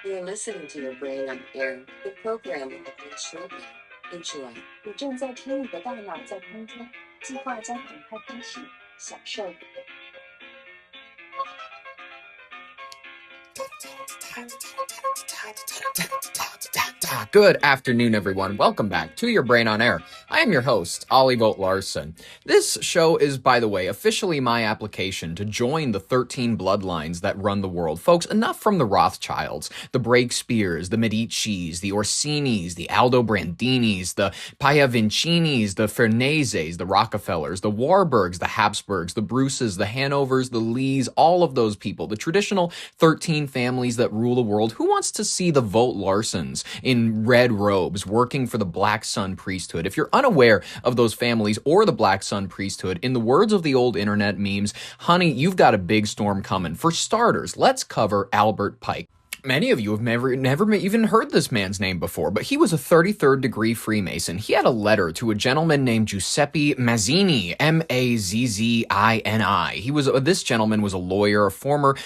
You're listening to your brain on air. The program will begin shortly. Enjoy. 你正在听你的大脑在空中，计划将很快开始，享受。Good afternoon, everyone. Welcome back to Your Brain on Air. I am your host, Ollie Vogt Larson. This show is, by the way, officially my application to join the 13 bloodlines that run the world. Folks, enough from the Rothschilds, the Breakspears, the Medicis, the Orsinis, the Aldobrandinis, the Pagliavincinis, the Farneses, the Rockefellers, the Warburgs, the Habsburgs, the Bruces, the Hanovers, the Lees, all of those people, the traditional 13 families that rule the world. Who wants to see the Vogt Larsons in red robes working for the Black Sun priesthood? If you're unaware of those families or the Black Sun priesthood, in the words of the old internet memes, honey, you've got a big storm coming. For starters, let's cover Albert Pike. Many of you have never even heard this man's name before, but he was a 33rd degree Freemason. He had a letter to a gentleman named Giuseppe Mazzini, Mazzini. This gentleman was a lawyer, a former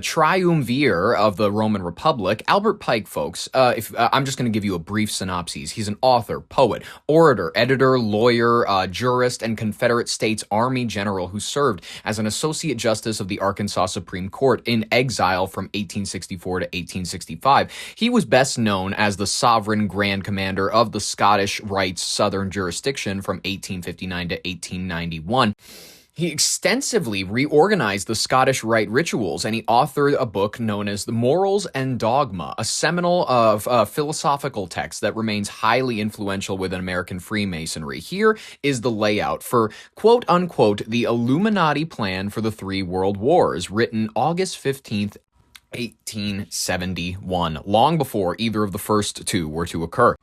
triumvir of the Roman Republic. Albert Pike, folks, I'm just going to give you a brief synopsis. He's an author, poet, orator, editor, lawyer, jurist, and Confederate States Army general who served as an associate justice of the Arkansas Supreme Court in exile from 1864 to 1865. He was best known as the sovereign grand commander of the Scottish Rites Southern Jurisdiction from 1859 to 1891. He extensively reorganized the Scottish Rite rituals, and he authored a book known as The Morals and Dogma, a seminal philosophical text that remains highly influential within American Freemasonry. Here is the layout for, quote-unquote, the Illuminati Plan for the Three World Wars, written August 15th, 1871, long before either of the first two were to occur.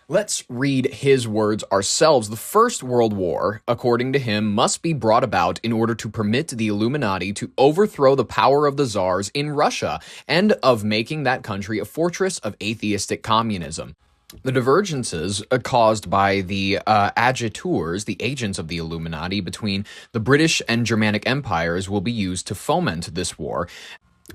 Let's read his words ourselves. The First World War, according to him, must be brought about in order to permit the Illuminati to overthrow the power of the czars in Russia and of making that country a fortress of atheistic communism. The divergences caused by the agiteurs, the agents of the Illuminati, between the British and Germanic empires will be used to foment this war.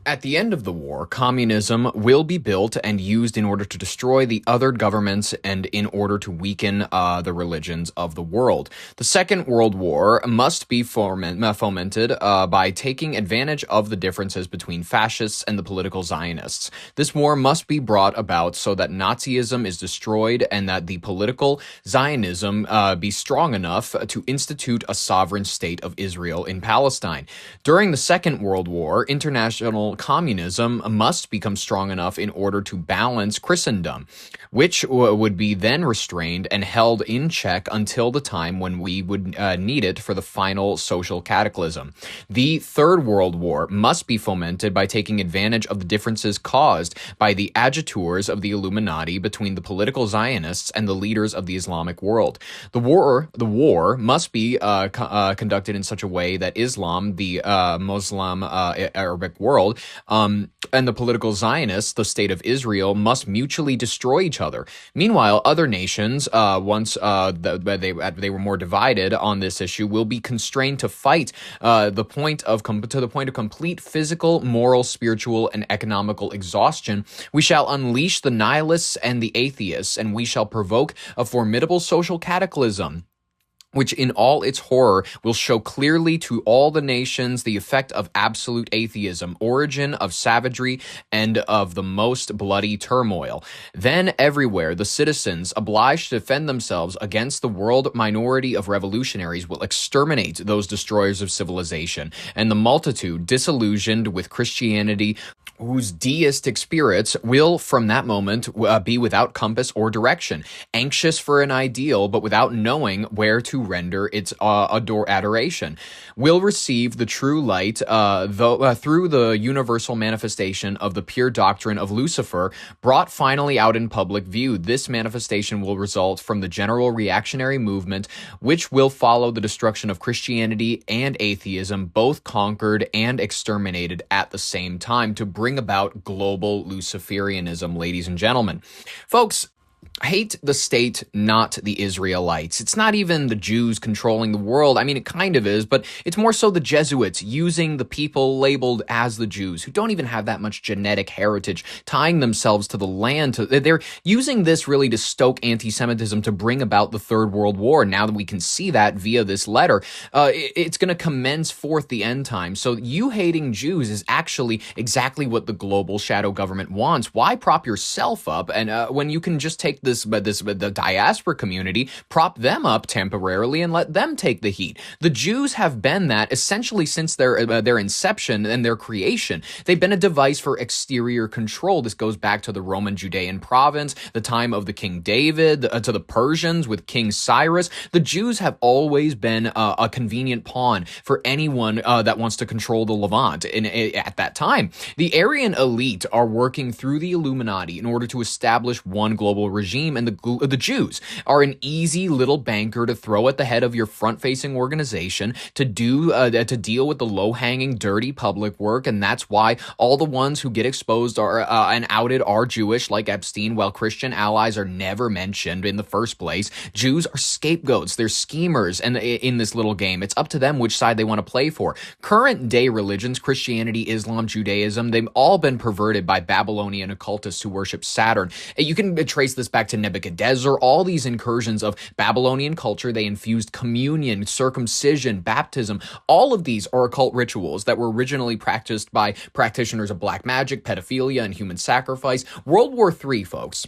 At the end of the war, communism will be built and used in order to destroy the other governments and in order to weaken the religions of the world. The Second World War must be fomented by taking advantage of the differences between fascists and the political Zionists. This war must be brought about so that Nazism is destroyed and that the political Zionism be strong enough to institute a sovereign state of Israel in Palestine. During the Second World War, international communism must become strong enough in order to balance Christendom, which would be then restrained and held in check until the time when we would need it for the final social cataclysm. The Third World War must be fomented by taking advantage of the differences caused by the agiteurs of the Illuminati between the political Zionists and the leaders of the Islamic world. The war must be conducted in such a way that Islam, the Muslim Arabic world, and the political Zionists, the state of Israel, must mutually destroy each other. Meanwhile, other nations, once they were more divided on this issue, will be constrained to fight to the point of complete physical, moral, spiritual, and economical exhaustion. We shall unleash the nihilists and the atheists, and we shall provoke a formidable social cataclysm, which in all its horror will show clearly to all the nations the effect of absolute atheism, origin of savagery, and of the most bloody turmoil. Then everywhere the citizens, obliged to defend themselves against the world minority of revolutionaries, will exterminate those destroyers of civilization, and the multitude, disillusioned with Christianity, whose deistic spirits will from that moment be without compass or direction, anxious for an ideal but without knowing where to render its adoration, will receive the true light through the universal manifestation of the pure doctrine of Lucifer, brought finally out in public view. This manifestation will result from the general reactionary movement, which will follow the destruction of Christianity and atheism, both conquered and exterminated at the same time, to bring about global Luciferianism, ladies and gentlemen. Folks, hate the state, not the Israelites. It's not even the Jews controlling the world. I mean, it kind of is, but it's more so the Jesuits using the people labeled as the Jews, who don't even have that much genetic heritage, tying themselves to the land. They're using this really to stoke anti-Semitism to bring about the Third World War. Now that we can see that via this letter, it's going to commence forth the end time. So you hating Jews is actually exactly what the global shadow government wants. Why prop yourself up and when you can just take the diaspora community, prop them up temporarily and let them take the heat? The Jews have been that essentially since their inception and their creation. They've been a device for exterior control. This goes back to the Roman Judean province, the time of the King David, to the Persians with King Cyrus. The Jews have always been a convenient pawn for anyone that wants to control the Levant. At that time, the Aryan elite are working through the Illuminati in order to establish one global regime, and the Jews are an easy little banker to throw at the head of your front-facing organization to deal with the low-hanging, dirty public work, and that's why all the ones who get exposed and outed are Jewish, like Epstein, while Christian allies are never mentioned in the first place. Jews are scapegoats. They're schemers, and in this little game, it's up to them which side they want to play for. Current-day religions, Christianity, Islam, Judaism, they've all been perverted by Babylonian occultists who worship Saturn. You can trace this back to Nebuchadnezzar. All these incursions of Babylonian culture, they infused communion, circumcision, baptism. All of these are occult rituals that were originally practiced by practitioners of black magic, pedophilia, and human sacrifice. World War III, folks.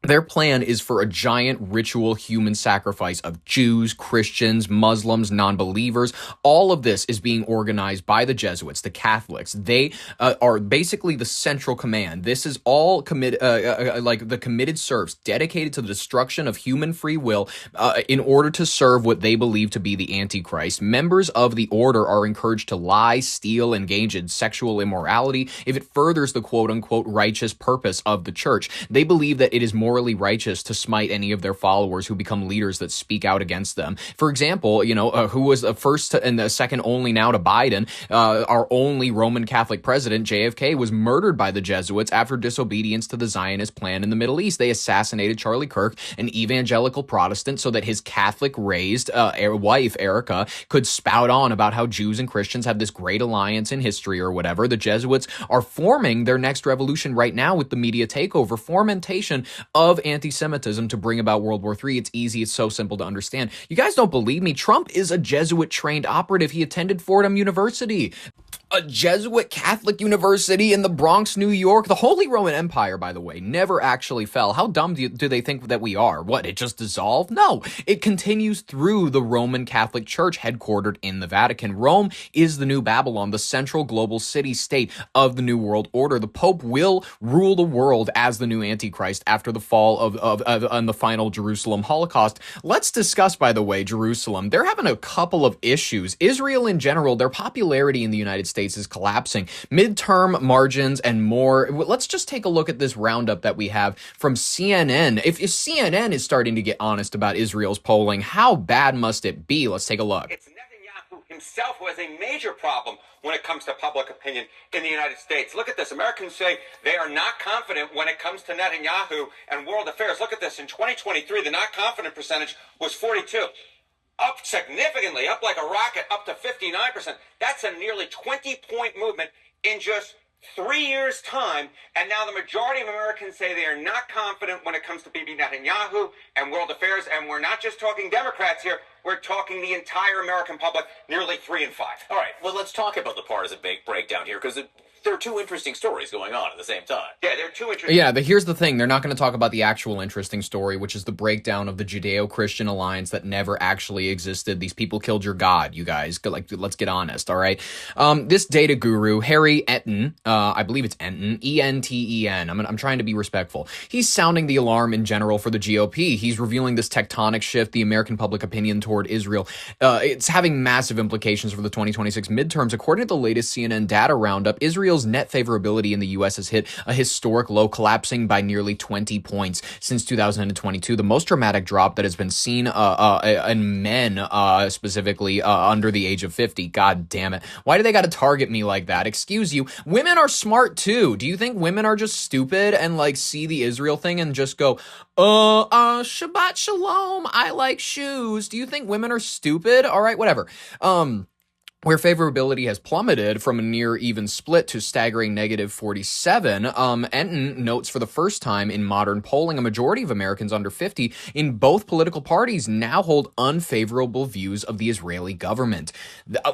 Their plan is for a giant ritual human sacrifice of Jews, Christians, Muslims, non-believers. All of this is being organized by the Jesuits, the Catholics. They are basically the central command. This is all like the committed serfs dedicated to the destruction of human free will in order to serve what they believe to be the Antichrist. Members of the order are encouraged to lie, steal, engage in sexual immorality if it furthers the quote-unquote righteous purpose of the church. They believe that it is morally righteous to smite any of their followers who become leaders that speak out against them. For example, who was the first and the second only now to Biden, our only Roman Catholic president, JFK, was murdered by the Jesuits after disobedience to the Zionist plan in the Middle East. They assassinated Charlie Kirk, an evangelical Protestant, so that his Catholic-raised wife, Erica, could spout on about how Jews and Christians have this great alliance in history or whatever. The Jesuits are forming their next revolution right now with the media takeover, fomentation of anti-Semitism to bring about World War III. It's easy. It's so simple to understand. You guys don't believe me? Trump is a Jesuit-trained operative. He attended Fordham University, a Jesuit Catholic university in the Bronx, New York. The Holy Roman Empire, by the way, never actually fell. How dumb do they think that we are? What, it just dissolved? No, it continues through the Roman Catholic Church headquartered in the Vatican. Rome is the new Babylon, the central global city-state of the New World Order. The Pope will rule the world as the new Antichrist after the fall of the final Jerusalem Holocaust. Let's discuss, by the way, Jerusalem. They're having a couple of issues. Israel in general, their popularity in the United States is collapsing. Midterm margins and more. Let's just take a look at this roundup that we have from CNN. If CNN is starting to get honest about Israel's polling, how bad must it be? Let's take a look. It's Netanyahu himself who has a major problem when it comes to public opinion in the United States. Look at this. Americans say they are not confident when it comes to Netanyahu and world affairs. Look at this. In 2023, the not confident percentage was 42. Up significantly, up like a rocket, up to 59%. That's a nearly 20-point movement in just 3 years' time. And now the majority of Americans say they are not confident when it comes to Bibi Netanyahu and world affairs. And we're not just talking Democrats here. We're talking the entire American public, nearly 3 in 5. All right, well, let's talk about the partisan breakdown here, because there are two interesting stories going on at the same time. Yeah, there are two interesting. Yeah, but here's the thing. They're not going to talk about the actual interesting story, which is the breakdown of the Judeo-Christian alliance that never actually existed. These people killed your God, you guys. Let's get honest, all right? This data guru, Harry Enten, I believe it's Enten, E-N-T-E-N. I'm trying to be respectful. He's sounding the alarm in general for the GOP. He's revealing this tectonic shift, the American public opinion toward Israel. It's having massive implications for the 2026 midterms. According to the latest CNN data roundup, Israel's Israel's net favorability in the U.S. has hit a historic low, collapsing by nearly 20 points since 2022, the most dramatic drop that has been seen in men, specifically under the age of 50. God damn it. Why do they got to target me like that? Excuse you. Women are smart too. Do you think women are just stupid and like see the Israel thing and just go, Shabbat Shalom, I like shoes? Do you think women are stupid? All right, whatever. Where favorability has plummeted from a near even split to staggering negative 47, Enton notes for the first time in modern polling, a majority of Americans under 50 in both political parties now hold unfavorable views of the Israeli government.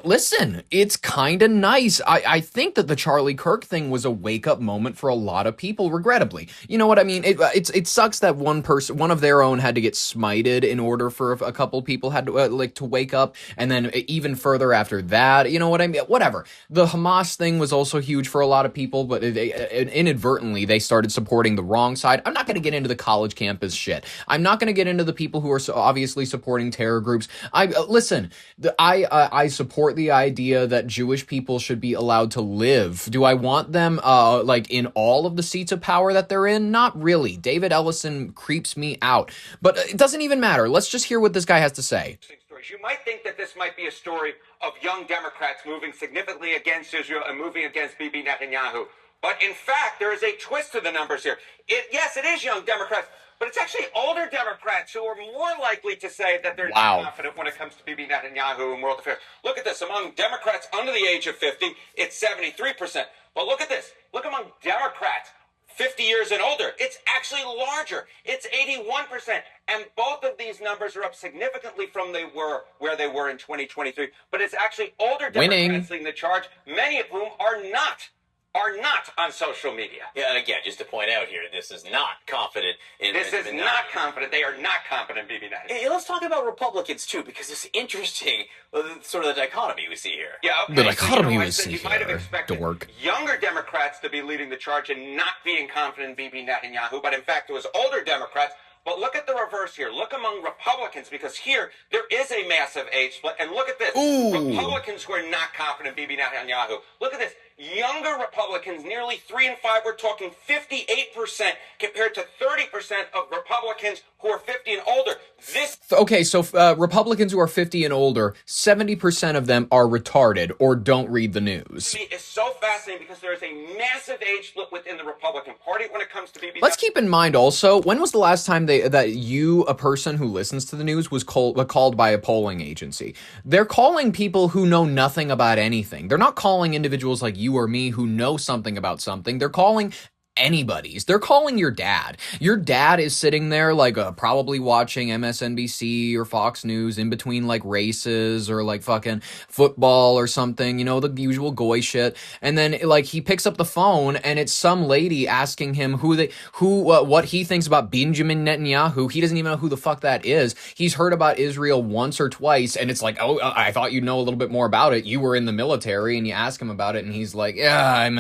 Listen, it's kind of nice. I think that the Charlie Kirk thing was a wake-up moment for a lot of people, regrettably. You know what I mean? It sucks that one of their own had to get smited in order for a couple people had to, to wake up, and then even further after that, you know what I mean? Whatever. The Hamas thing was also huge for a lot of people, but inadvertently they started supporting the wrong side. I'm not going to get into the college campus shit. I'm not going to get into the people who are obviously supporting terror groups. I support the idea that Jewish people should be allowed to live. Do I want them in all of the seats of power that they're in? Not really. David Ellison creeps me out. But it doesn't even matter. Let's just hear what this guy has to say. You might think that this might be a story of young Democrats moving significantly against Israel and moving against Bibi Netanyahu. But in fact, there is a twist to the numbers here. Yes, it is young Democrats, but it's actually older Democrats who are more likely to say that they're not confident when it comes to Bibi Netanyahu and world affairs. Look at this. Among Democrats under the age of 50, it's 73%. But look at this. Look among Democrats 50 years and older, it's actually larger. It's 81%. And both of these numbers are up significantly from where they were in 2023. But it's actually older Democrats leading the charge, many of whom are not on social media. Yeah, and again, just to point out here, this is not confident in... This is not confident. They are not confident in Bibi Netanyahu. Hey, let's talk about Republicans, too, because it's interesting, sort of the dichotomy we see here. Yeah, okay. The dichotomy we see here. You might have expected younger Democrats to be leading the charge and not being confident in Bibi Netanyahu, but in fact, it was older Democrats. But look at the reverse here. Look among Republicans, because here there is a massive age split. And look at this. Republicans who are not confident in Bibi Netanyahu. Look at this. Younger Republicans, nearly 3 in 5, we're talking 58% compared to 30% of Republicans who are 50 and older. Republicans who are 50 and older, 70% of them are retarded or don't read the news. It's so fascinating because there is a massive age split within the Republican Party when it comes to Bibi. Let's keep in mind also, when was the last time that you, a person who listens to the news, was called by a polling agency? They're calling people who know nothing about anything. They're not calling individuals like you or me who know something about something. They're calling anybody's. They're calling your dad. Your dad is sitting there probably watching MSNBC or Fox News in between races or fucking football or something, the usual goy shit. And then he picks up the phone and it's some lady asking him what he thinks about Benjamin Netanyahu. He doesn't even know who the fuck that is. He's heard about Israel once or twice and it's like, I thought you'd know a little bit more about it. You were in the military. And you ask him about it and he's like, yeah, I'm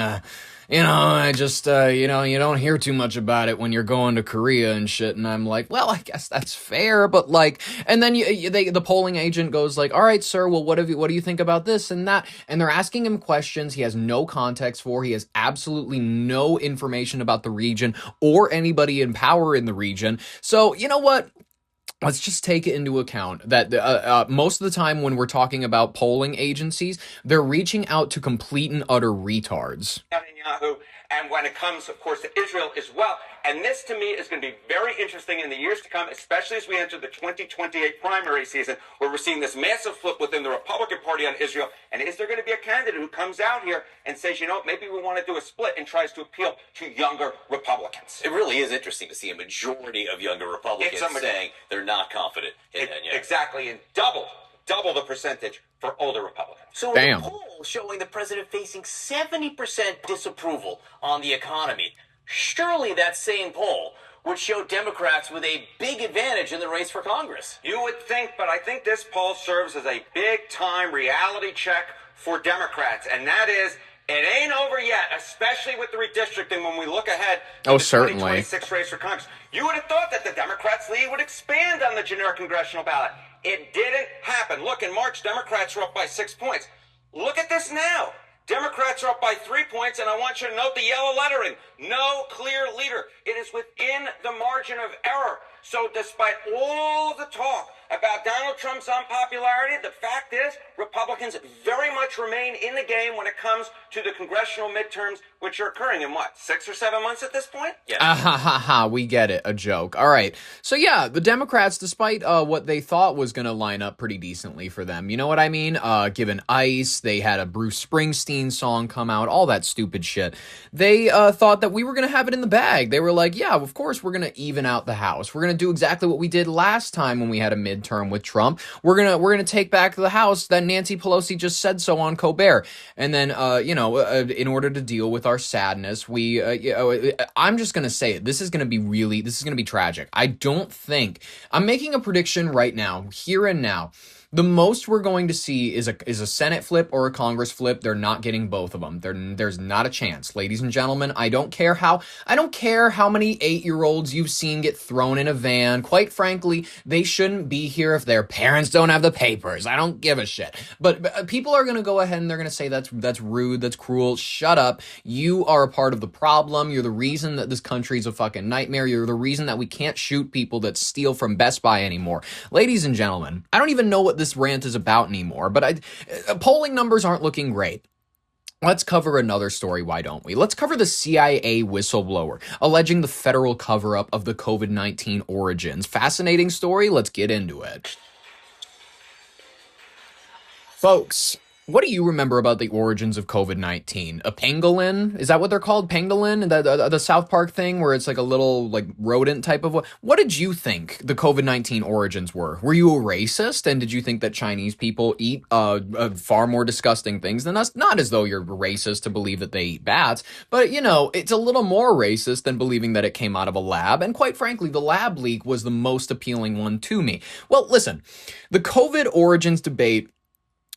I just, you don't hear too much about it when you're going to Korea and shit. And I'm like, well, I guess that's fair. But and then the polling agent goes all right, sir, well, what do you think about this and that? And they're asking him questions he has no context for. He has absolutely no information about the region or anybody in power in the region. So, you know what? Let's just take it into account that most of the time when we're talking about polling agencies, they're reaching out to complete and utter retards. Netanyahu, and when it comes, of course, to Israel as well. And this, to me, is going to be very interesting in the years to come, especially as we enter the 2028 primary season, where we're seeing this massive flip within the Republican Party on Israel. And is there going to be a candidate who comes out here and says, maybe we want to do a split and tries to appeal to younger Republicans? It really is interesting to see a majority of younger Republicans saying they're not confident in Netanyahu. Exactly, and double the percentage for older Republicans. So a poll showing the president facing 70% disapproval on the economy. Surely that same poll would show Democrats with a big advantage in the race for Congress. You would think, but I think this poll serves as a big-time reality check for Democrats, and that is, it ain't over yet, especially with the redistricting when we look ahead to the 2026 race for Congress. You would have thought that the Democrats' lead would expand on the generic congressional ballot. It didn't happen. Look, in March, Democrats were up by 6 points. Look at this now. Democrats are up by 3 points, and I want you to note the yellow lettering. No clear leader. It is within the margin of error. So despite all of the talk about Donald Trump's unpopularity, the fact is Republicans very much remain in the game when it comes to the congressional midterms, which are occurring in what, 6 or 7 months at this point? Yes. We get it. A joke. All right. So yeah, the Democrats, despite what they thought was going to line up pretty decently for them, you know what I mean? Given ICE, they had a Bruce Springsteen song come out, all that stupid shit. They thought that we were going to have it in the bag. They were like, yeah, of course we're going to even out the House. We're going to do exactly what we did last time when we had a midterm with Trump. We're going to take back the House that Nancy Pelosi just said so on Colbert. And then, in order to deal with our sadness, I'm just going to say it. This is going to be tragic. I'm making a prediction right now, here and now. The most we're going to see is a Senate flip or a Congress flip. They're not getting both of them. There's not a chance. Ladies and gentlemen, I don't care how many 8-year-olds you've seen get thrown in a van. Quite frankly, they shouldn't be here if their parents don't have the papers. I don't give a shit. But people are going to go ahead and they're going to say that's rude, that's cruel. Shut up. You are a part of the problem. You're the reason that this country's a fucking nightmare. You're the reason that we can't shoot people that steal from Best Buy anymore. Ladies and gentlemen, I don't even know what this rant is about anymore, but polling numbers aren't looking great. Let's cover another story, why don't we? Let's cover the CIA whistleblower alleging the federal cover-up of the COVID-19 origins. Fascinating story, let's get into it. Folks, what do you remember about the origins of COVID-19? A pangolin? Is that what they're called? Pangolin? The South Park thing where it's like a little like rodent type of... What did you think the COVID-19 origins were? Were you a racist? And did you think that Chinese people eat far more disgusting things than us? Not as though you're racist to believe that they eat bats, but it's a little more racist than believing that it came out of a lab. And quite frankly, the lab leak was the most appealing one to me. Well, listen, the COVID origins debate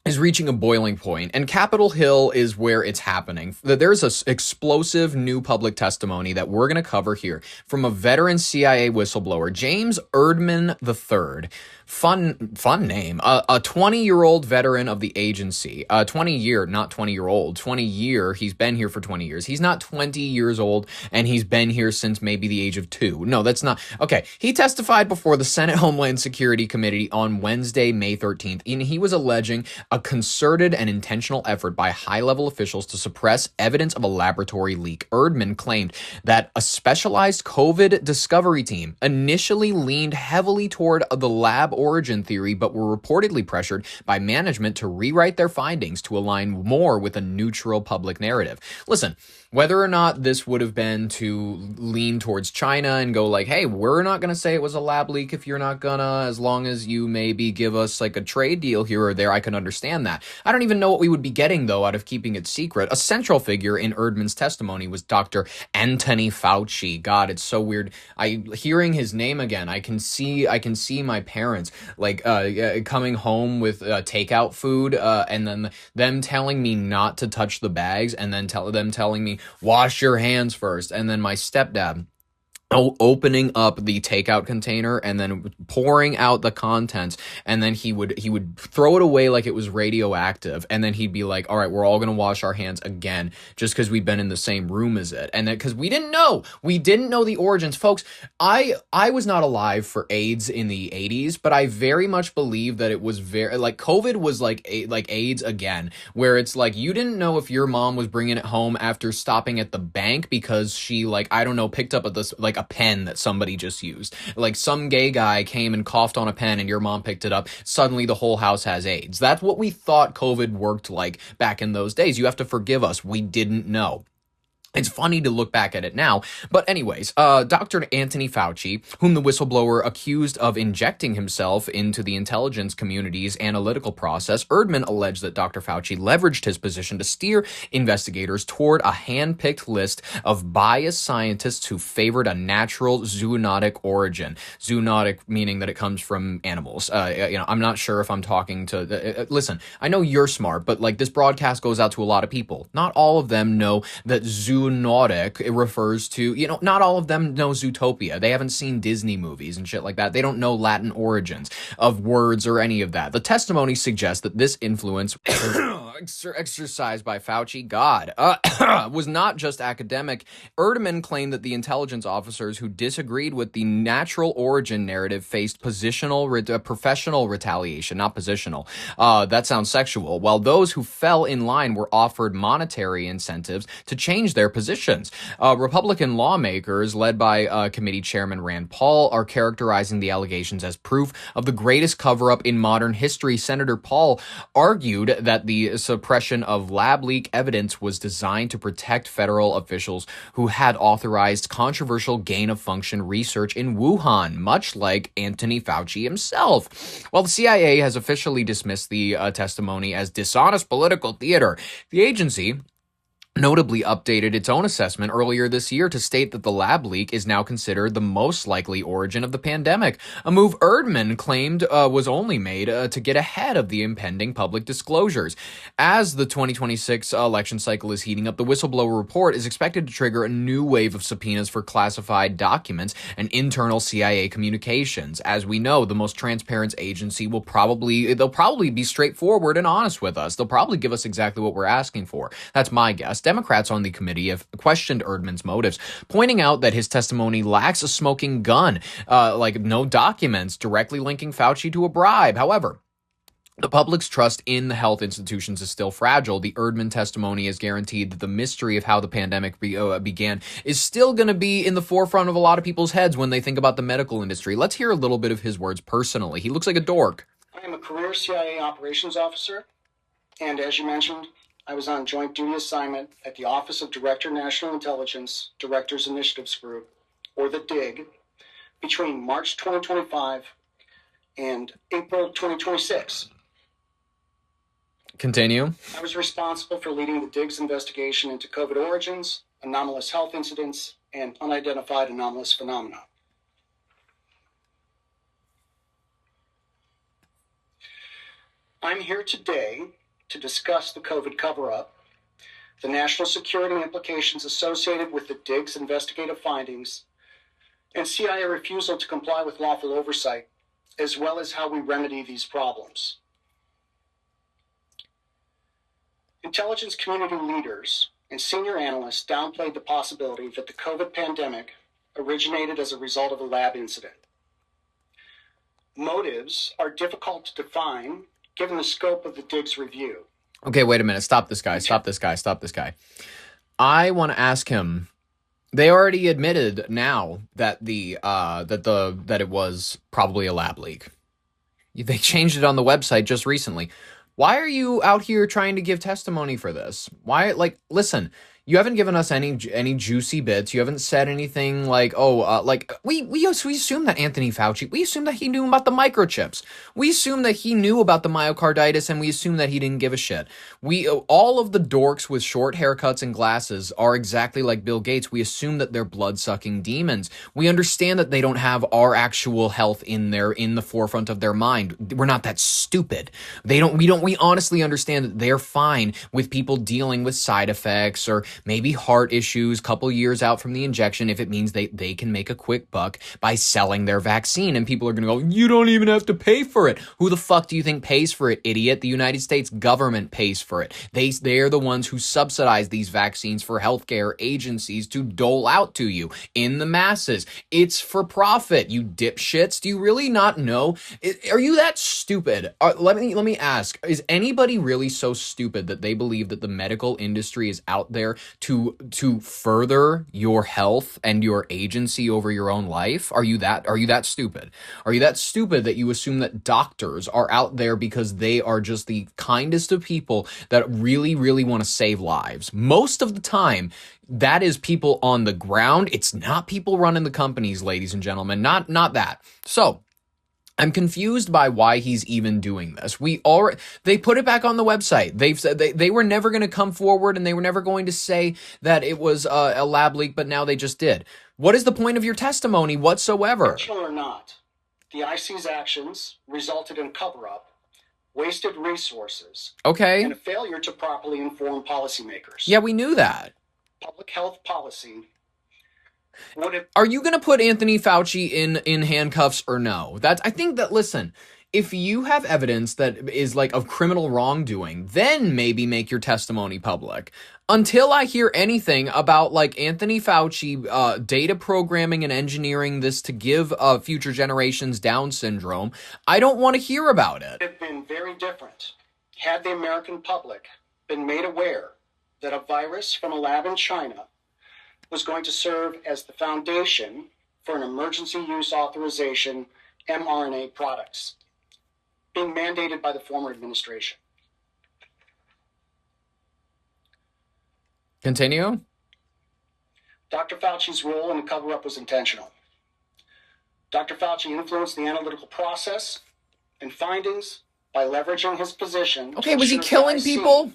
is reaching a boiling point, and Capitol Hill is where it's happening. There's an explosive new public testimony that we're going to cover here from a veteran CIA whistleblower, James Erdman III. Fun name. A 20-year-old veteran of the agency. 20 year. He's been here for 20 years. He's not 20 years old, and he's been here since maybe the age of 2. No, that's not. Okay, he testified before the Senate Homeland Security Committee on Wednesday, May 13th, and he was alleging a concerted and intentional effort by high-level officials to suppress evidence of a laboratory leak. Erdman claimed that a specialized COVID discovery team initially leaned heavily toward the lab origin theory, but were reportedly pressured by management to rewrite their findings to align more with a neutral public narrative. Listen, whether or not this would have been to lean towards China and go like, hey, we're not going to say it was a lab leak if you're not gonna, as long as you maybe give us like a trade deal here or there, I can understand that. I don't even know what we would be getting, though, out of keeping it secret. A central figure in Erdman's testimony was Dr. Anthony Fauci. God, it's so weird. Hearing his name again, I can see my parents like coming home with takeout food and then them telling me not to touch the bags and then them telling me wash your hands first, and then my stepdad opening up the takeout container and then pouring out the contents, and then he would throw it away like it was radioactive, and then he'd be like, all right, we're all gonna wash our hands again just because we've been in the same room as it. And then because we didn't know the origins. Folks, I was not alive for AIDS in the 80s, but I very much believe that it was very like COVID was like AIDS again, where it's like you didn't know if your mom was bringing it home after stopping at the bank because she picked up a pen that somebody just used. Like some gay guy came and coughed on a pen and your mom picked it up. Suddenly the whole house has AIDS. That's what we thought COVID worked like back in those days. You have to forgive us. We didn't know. It's funny to look back at it now. But anyways, Dr. Anthony Fauci, whom the whistleblower accused of injecting himself into the intelligence community's analytical process, Erdman alleged that Dr. Fauci leveraged his position to steer investigators toward a hand-picked list of biased scientists who favored a natural zoonotic origin. Zoonotic meaning that it comes from animals. I'm not sure if I'm talking to... listen, I know you're smart, but like this broadcast goes out to a lot of people. Not all of them know that zoonotic, it refers to, not all of them know Zootopia. They haven't seen Disney movies and shit like that. They don't know Latin origins of words or any of that. The testimony suggests that this influence... exercised by Fauci, God, was not just academic. Erdman claimed that the intelligence officers who disagreed with the natural origin narrative faced professional retaliation, not positional. That sounds sexual, while those who fell in line were offered monetary incentives to change their positions. Republican lawmakers, led by committee chairman Rand Paul, are characterizing the allegations as proof of the greatest cover-up in modern history. Senator Paul argued that the suppression of lab leak evidence was designed to protect federal officials who had authorized controversial gain-of-function research in Wuhan, much like Anthony Fauci himself. While the CIA has officially dismissed the testimony as dishonest political theater, the agency notably updated its own assessment earlier this year to state that the lab leak is now considered the most likely origin of the pandemic, a move Erdman claimed was only made to get ahead of the impending public disclosures. As the 2026 election cycle is heating up, the whistleblower report is expected to trigger a new wave of subpoenas for classified documents and internal CIA communications. As we know, the most transparent agency they'll probably be straightforward and honest with us. They'll probably give us exactly what we're asking for. That's my guess. Democrats on the committee have questioned Erdman's motives, pointing out that his testimony lacks a smoking gun, like no documents directly linking Fauci to a bribe. However, the public's trust in the health institutions is still fragile. The Erdman testimony is guaranteed that the mystery of how the pandemic began is still going to be in the forefront of a lot of people's heads when they think about the medical industry. Let's hear a little bit of his words personally. He looks like a dork. I am a career CIA operations officer, and as you mentioned, I was on joint duty assignment at the Office of Director National Intelligence, Directors Initiatives Group, or the DIG, between March 2025 and April 2026. Continue. I was responsible for leading the DIG's investigation into COVID origins, anomalous health incidents, and unidentified anomalous phenomena. I'm here today to discuss the COVID cover-up, the national security implications associated with the DIG's investigative findings, and CIA refusal to comply with lawful oversight, as well as how we remedy these problems. Intelligence community leaders and senior analysts downplayed the possibility that the COVID pandemic originated as a result of a lab incident. Motives are difficult to define given the scope of the DIG's review. Okay, wait a minute. Stop this guy. I want to ask him. They already admitted now that that it was probably a lab leak. They changed it on the website just recently. Why are you out here trying to give testimony for this? Why, listen, you haven't given us any juicy bits. You haven't said anything like, we assume that Anthony Fauci, we assume that he knew about the microchips. We assume that he knew about the myocarditis, and we assume that he didn't give a shit. All of the dorks with short haircuts and glasses are exactly like Bill Gates. We assume that they're blood-sucking demons. We understand that they don't have our actual health in the forefront of their mind. We're not that stupid. We honestly understand that they're fine with people dealing with side effects or maybe heart issues, couple years out from the injection, if it means they can make a quick buck by selling their vaccine. And people are going to go, you don't even have to pay for it. Who the fuck do you think pays for it, idiot? The United States government pays for it. They're the ones who subsidize these vaccines for healthcare agencies to dole out to you in the masses. It's for profit, you dipshits. Do you really not know? Are you that stupid? Let me ask, is anybody really so stupid that they believe that the medical industry is out there to further your health and your agency over your own life? Are you that stupid? Are you that stupid that you assume that doctors are out there because they are just the kindest of people that really, really want to save lives? Most of the time, that is people on the ground. It's not people running the companies, ladies and gentlemen. Not that. So, I'm confused by why he's even doing this. They put it back on the website. They've said they were never going to come forward and they were never going to say that it was a lab leak, but now they just did. What is the point of your testimony whatsoever? Intentional or not, the IC's actions resulted in cover-up, wasted resources, okay, and a failure to properly inform policymakers. Yeah, we knew that. Public health policy. Are you going to put Anthony Fauci in handcuffs or no? I think that, listen, If you have evidence that is like of criminal wrongdoing, then maybe make your testimony public. Until I hear anything about like Anthony Fauci data programming and engineering this to give future generations Down syndrome, I don't want to hear about it. It would have been very different had the American public been made aware that a virus from a lab in China was going to serve as the foundation for an emergency use authorization mRNA products being mandated by the former administration. Continue. Dr. Fauci's role in the cover-up was intentional. Dr. Fauci influenced the analytical process and findings by leveraging his position. Okay, was he killing people?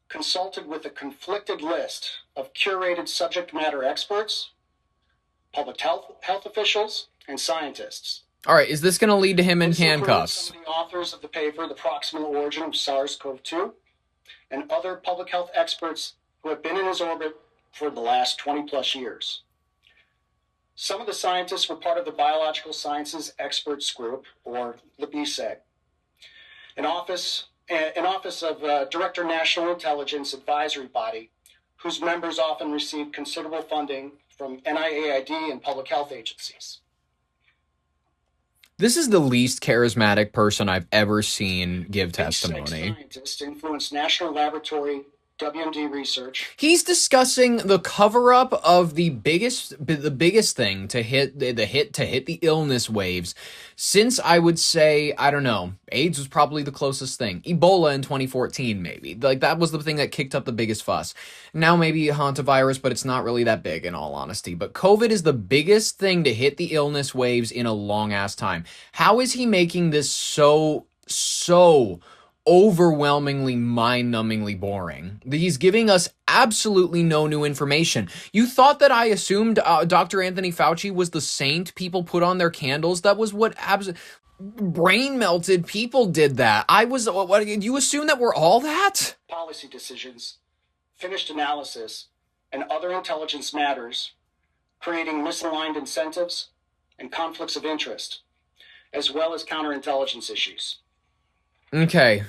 Consulted with a conflicted list of curated subject matter experts, public health officials, and scientists. All right, is this going to lead to him in This includes handcuffs? some of the authors of the paper, The Proximal Origin of SARS-CoV-2, and other public health experts who have been in his orbit for the last 20 plus years. Some of the scientists were part of the Biological Sciences Experts Group, or the BSEG, an office of Director National Intelligence Advisory Body, whose members often receive considerable funding from NIAID and public health agencies. This is the least charismatic person I've ever seen give testimony. Scientists influenced national laboratory WMD research. He's discussing the cover-up of the biggest thing to hit the illness waves since, I would say, I don't know, AIDS was probably the closest thing. Ebola in 2014, maybe. Like, that was the thing that kicked up the biggest fuss. Now maybe hantavirus, but it's not really that big in all honesty. But COVID is the biggest thing to hit the illness waves in a long-ass time. How is he making this so overwhelmingly mind-numbingly boring? He's giving us absolutely no new information. You thought that I assumed Dr. Anthony Fauci was the saint people put on their candles? That was what brain-melted people did that. What, you assume that we're all that? Policy decisions, finished analysis, and other intelligence matters, creating misaligned incentives and conflicts of interest, as well as counterintelligence issues. Okay,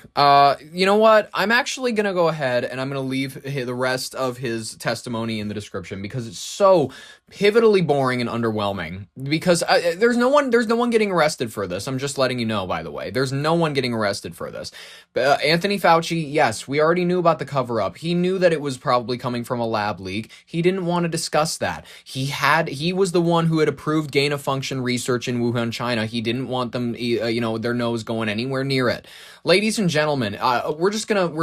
you know what? I'm actually going to go ahead and I'm going to leave the rest of his testimony in the description because it's so pivotally boring and underwhelming. Because there's no one getting arrested for this. I'm just letting you know, by the way. There's no one getting arrested for this. Anthony Fauci, yes, we already knew about the cover-up. He knew that it was probably coming from a lab leak. He didn't want to discuss that. He was the one who had approved gain-of-function research in Wuhan, China. He didn't want them, their nose going anywhere near it. Ladies and gentlemen, we're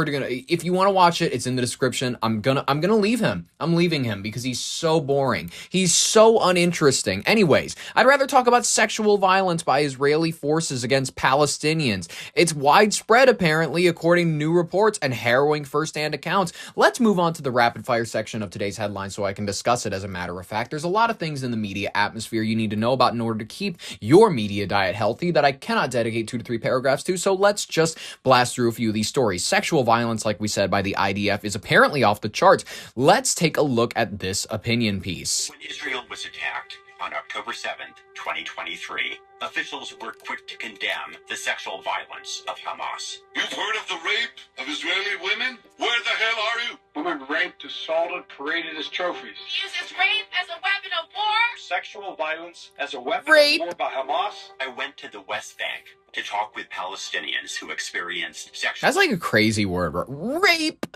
gonna, if you want to watch it, it's in the description. I'm gonna leave him. I'm leaving him because he's so boring. He's so uninteresting. Anyways, I'd rather talk about sexual violence by Israeli forces against Palestinians. It's widespread, apparently, according to new reports and harrowing first-hand accounts. Let's move on to the rapid-fire section of today's headline so I can discuss it. As a matter of fact, there's a lot of things in the media atmosphere you need to know about in order to keep your media diet healthy that I cannot dedicate 2 to 3 paragraphs to, so let's just blast through a few of these stories. Sexual violence, like we said, by the IDF is apparently off the charts. Let's take a look at this opinion piece. When Israel was attacked on October 7th, 2023, officials were quick to condemn the sexual violence of Hamas. You've heard of the rape of Israeli women? Where the hell are you? Women raped, assaulted, paraded as trophies. Uses rape as a weapon of war. Sexual violence as a weapon Rape. of war by Hamas. I went to the West Bank to talk with Palestinians who experienced sexual... That's like a crazy word. Rape.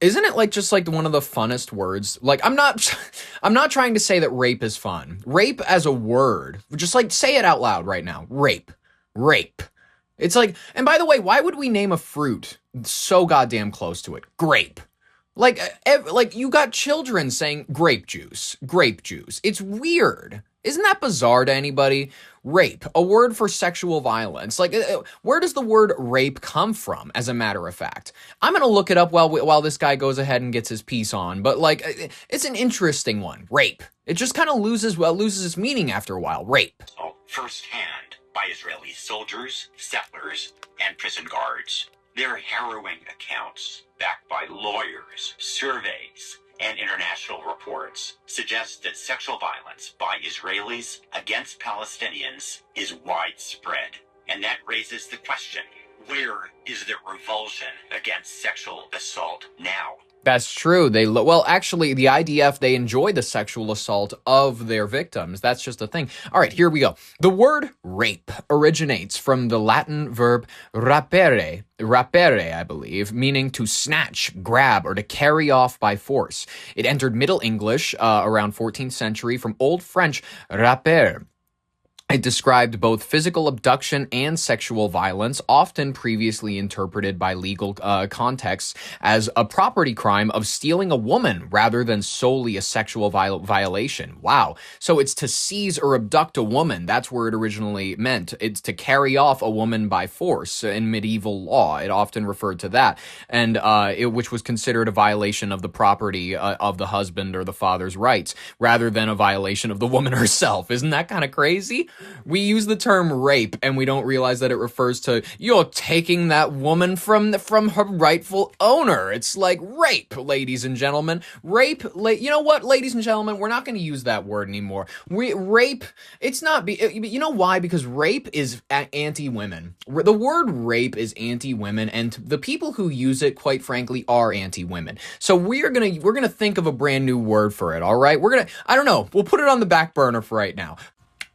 Isn't it just one of the funnest words? Like, I'm not trying to say that rape is fun. Rape as a word. Just say it out loud right now. Rape. It's like, and by the way, why would we name a fruit so goddamn close to it? Grape. Like you got children saying grape juice. It's weird. Isn't that bizarre to anybody? Rape, a word for sexual violence. Where does the word rape come from, as a matter of fact? I'm going to look it up while this guy goes ahead and gets his piece on, but it's an interesting one. Rape. It just kind of loses its meaning after a while. Rape. Firsthand by Israeli soldiers, settlers, and prison guards. Their harrowing accounts, backed by lawyers, surveys, and international reports, suggest that sexual violence by Israelis against Palestinians is widespread And that raises the question, where is the revulsion against sexual assault now? That's true. Well, actually, the IDF, they enjoy the sexual assault of their victims. That's just a thing. All right, here we go. The word rape originates from the Latin verb rapere, I believe, meaning to snatch, grab, or to carry off by force. It entered Middle English around 14th century from Old French rapere. It described both physical abduction and sexual violence, often previously interpreted by legal contexts as a property crime of stealing a woman rather than solely a sexual violation. Wow. So it's to seize or abduct a woman. That's where it originally meant. It's to carry off a woman by force in medieval law. It often referred to that, and which was considered a violation of the property of the husband or the father's rights rather than a violation of the woman herself. Isn't that kind of crazy? We use the term rape and we don't realize that it refers to you're taking that woman from her rightful owner. It's like rape, ladies and gentlemen. Rape, you know what, ladies and gentlemen, we're not going to use that word anymore. Rape, it's not, you know why? Because rape is anti-women. The word rape is anti-women, and the people who use it, quite frankly, are anti-women. So we're gonna think of a brand new word for it, all right? I don't know, we'll put it on the back burner for right now.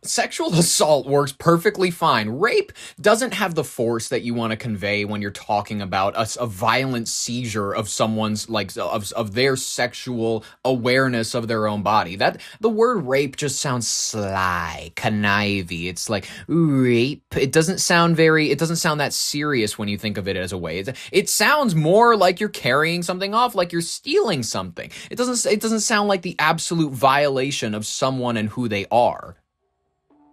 Sexual assault works perfectly fine. Rape doesn't have the force that you want to convey when you're talking about a violent seizure of someone's, of their sexual awareness of their own body. That the word rape just sounds sly, conniving. It's like rape. It doesn't sound that serious when you think of it as a way. It sounds more like you're carrying something off, like you're stealing something. It doesn't sound like the absolute violation of someone and who they are.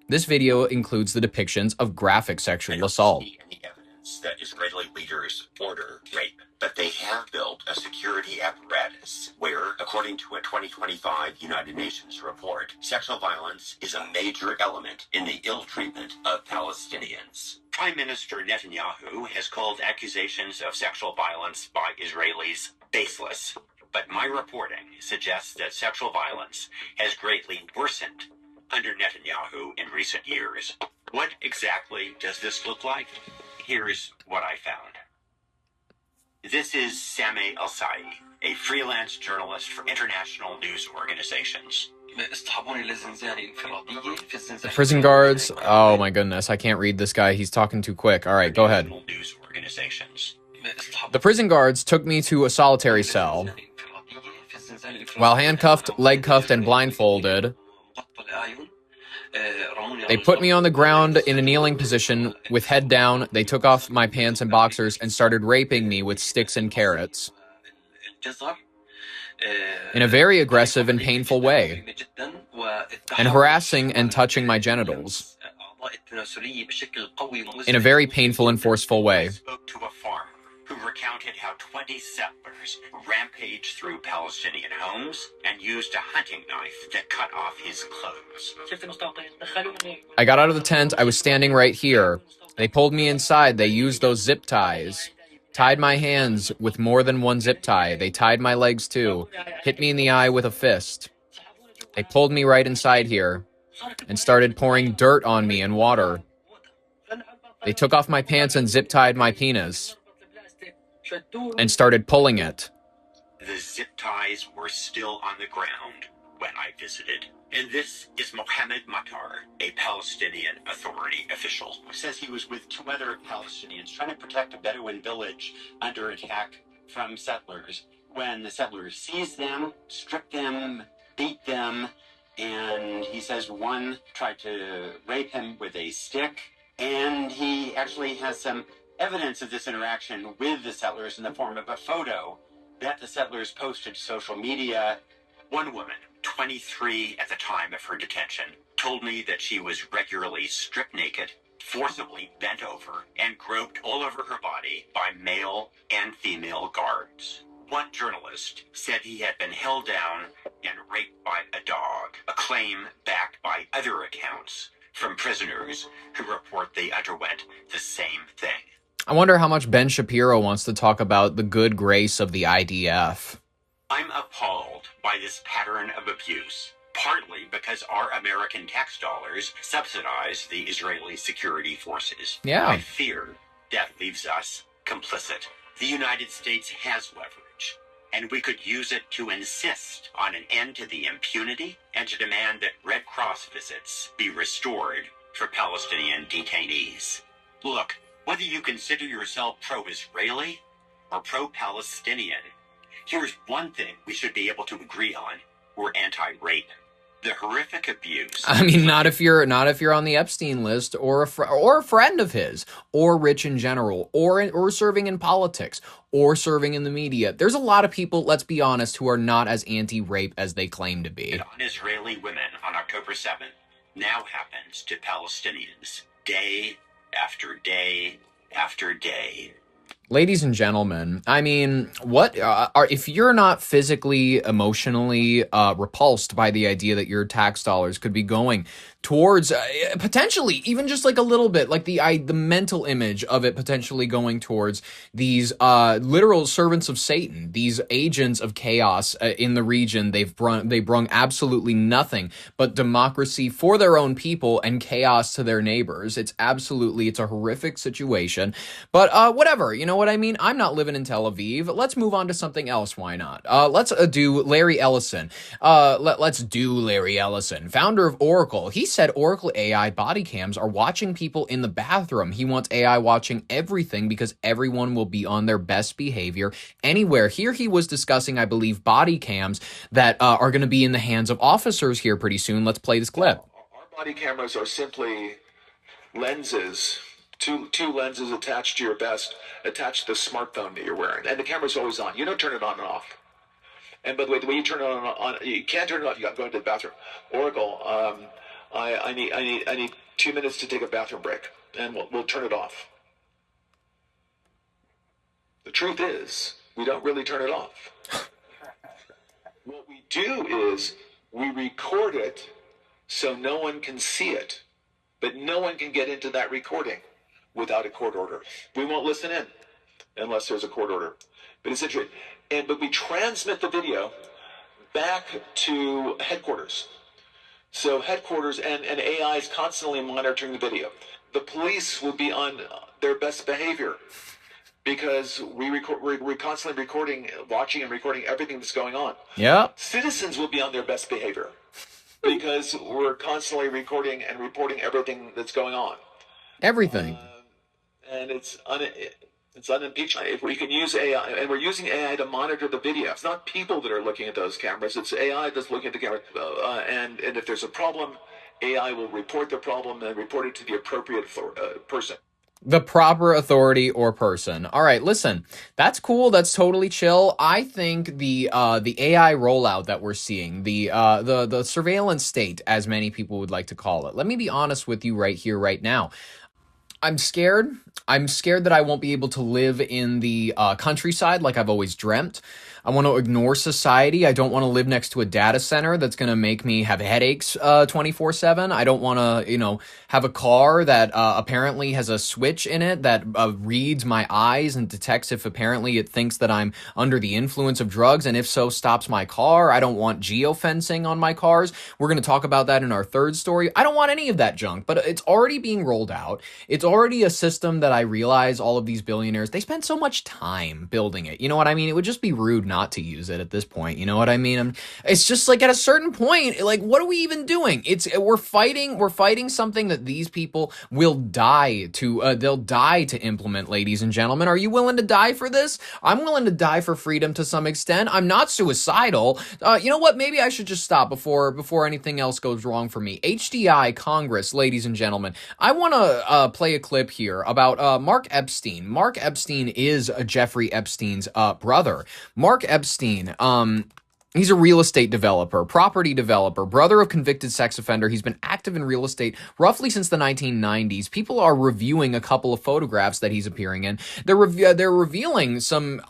This video includes the depictions of graphic sexual assault. See any evidence that Israeli leaders order rape, but they have built a security apparatus where, according to a 2025 United Nations report, sexual violence is a major element in the ill treatment of Palestinians. Prime Minister Netanyahu has called accusations of sexual violence by Israelis baseless, but my reporting suggests that sexual violence has greatly worsened under Netanyahu in recent years. What exactly does this look like? Here's what I found. This is Sameh Al-Sai, a freelance journalist for international news organizations. The prison guards, oh my goodness, I can't read this guy, he's talking too quick. All right, go ahead. News organizations. The prison guards took me to a solitary cell. While handcuffed, leg cuffed, and blindfolded, they put me on the ground in a kneeling position with head down. They took off my pants and boxers and started raping me with sticks and carrots in a very aggressive and painful way, and harassing and touching my genitals in a very painful and forceful way. I spoke to a farmer who recounted how 20 settlers rampaged through Palestinian homes and used a hunting knife that cut off his clothes. I got out of the tent. I was standing right here. They pulled me inside. They used those zip ties, tied my hands with more than one zip tie. They tied my legs too, hit me in the eye with a fist. They pulled me right inside here and started pouring dirt on me and water. They took off my pants and zip-tied my penis and started pulling it. The zip ties were still on the ground when I visited. And this is Mohammed Matar, a Palestinian Authority official, who says he was with two other Palestinians trying to protect a Bedouin village under attack from settlers. When the settlers seized them, stripped them, beat them, and he says one tried to rape him with a stick, and he actually has some evidence of this interaction with the settlers in the form of a photo that the settlers posted to social media. One woman, 23 at the time of her detention, told me that she was regularly stripped naked, forcibly bent over, and groped all over her body by male and female guards. One journalist said he had been held down and raped by a dog, a claim backed by other accounts from prisoners who report they underwent the same thing. I wonder how much Ben Shapiro wants to talk about the good grace of the IDF. I'm appalled by this pattern of abuse. partly because our American tax dollars subsidize the Israeli security forces. Yeah. I fear that leaves us complicit. The United States has leverage, and we could use it to insist on an end to the impunity and to demand that Red Cross visits be restored for Palestinian detainees. Look, whether you consider yourself pro-Israeli or pro-Palestinian, here's one thing we should be able to agree on. We're anti-rape. The horrific abuse. I mean, not if you're on the Epstein list, or a friend of his, or rich in general, or serving in politics, or serving in the media. There's a lot of people, let's be honest, who are not as anti-rape as they claim to be. On Israeli women on October 7th now happens to Palestinians day after day after day. Ladies and gentlemen, I mean, what if you're not physically, emotionally repulsed by the idea that your tax dollars could be going towards potentially even just like a little bit, like the mental image of it potentially going towards these literal servants of Satan, these agents of chaos in the region. They brung absolutely nothing but democracy for their own people and chaos to their neighbors. It's a horrific situation, but whatever, you know what I mean? I'm not living in Tel Aviv. Let's move on to something else. Why not? Let's do Larry Ellison. Let's do Larry Ellison, founder of Oracle. He said Oracle AI body cams are watching people in the bathroom. He wants AI watching everything because everyone will be on their best behavior anywhere. Here he was discussing, I believe, body cams that are going to be in the hands of officers here pretty soon. Let's play this clip. Our body cameras are simply lenses. Two lenses attached to your vest, attached to the smartphone that you're wearing, and the camera's always on. You don't turn it on and off. And by the way you turn it on, you can't turn it off. You got to go into the bathroom. Oracle, I need 2 minutes to take a bathroom break, and we'll turn it off. The truth is, we don't really turn it off. What we do is we record it so no one can see it, but no one can get into that recording without a court order. We won't listen in unless there's a court order. But it's interesting. But we transmit the video back to headquarters. So headquarters and AI is constantly monitoring the video. The police will be on their best behavior because we're constantly recording, watching and recording everything that's going on. Yeah. Citizens will be on their best behavior because we're constantly recording and reporting everything that's going on. Everything. And it's unimpeached. If we can use AI, and we're using AI to monitor the video. It's not people that are looking at those cameras. It's AI that's looking at the camera. And if there's a problem, AI will report the problem and report it to the appropriate person. The proper authority or person. All right, listen, that's cool. That's totally chill. I think the AI rollout that we're seeing, the surveillance state, as many people would like to call it. Let me be honest with you right here, right now. I'm scared. I'm scared that I won't be able to live in the countryside like I've always dreamt. I want to ignore society. I don't want to live next to a data center that's going to make me have headaches 24/7. I don't want to, have a car that apparently has a switch in it that reads my eyes and detects if apparently it thinks that I'm under the influence of drugs, and if so, stops my car. I don't want geofencing on my cars. We're going to talk about that in our third story. I don't want any of that junk, but it's already being rolled out. It's already a system that I realize all of these billionaires, they spend so much time building it. You know what I mean? It would just be rude not to use it at this point. You know what I mean? It's just like at a certain point, like, what are we even doing? We're fighting something that these people will die to, they'll die to implement, ladies and gentlemen. Are you willing to die for this? I'm willing to die for freedom to some extent. I'm not suicidal. You know what? Maybe I should just stop before anything else goes wrong for me. HDI Congress, ladies and gentlemen. I want to play a clip here about Mark Epstein. Mark Epstein is Jeffrey Epstein's brother. Mark Epstein, he's a real estate developer, property developer, brother of convicted sex offender. He's been active in real estate roughly since the 1990s. People are reviewing a couple of photographs that he's appearing in. They're revealing some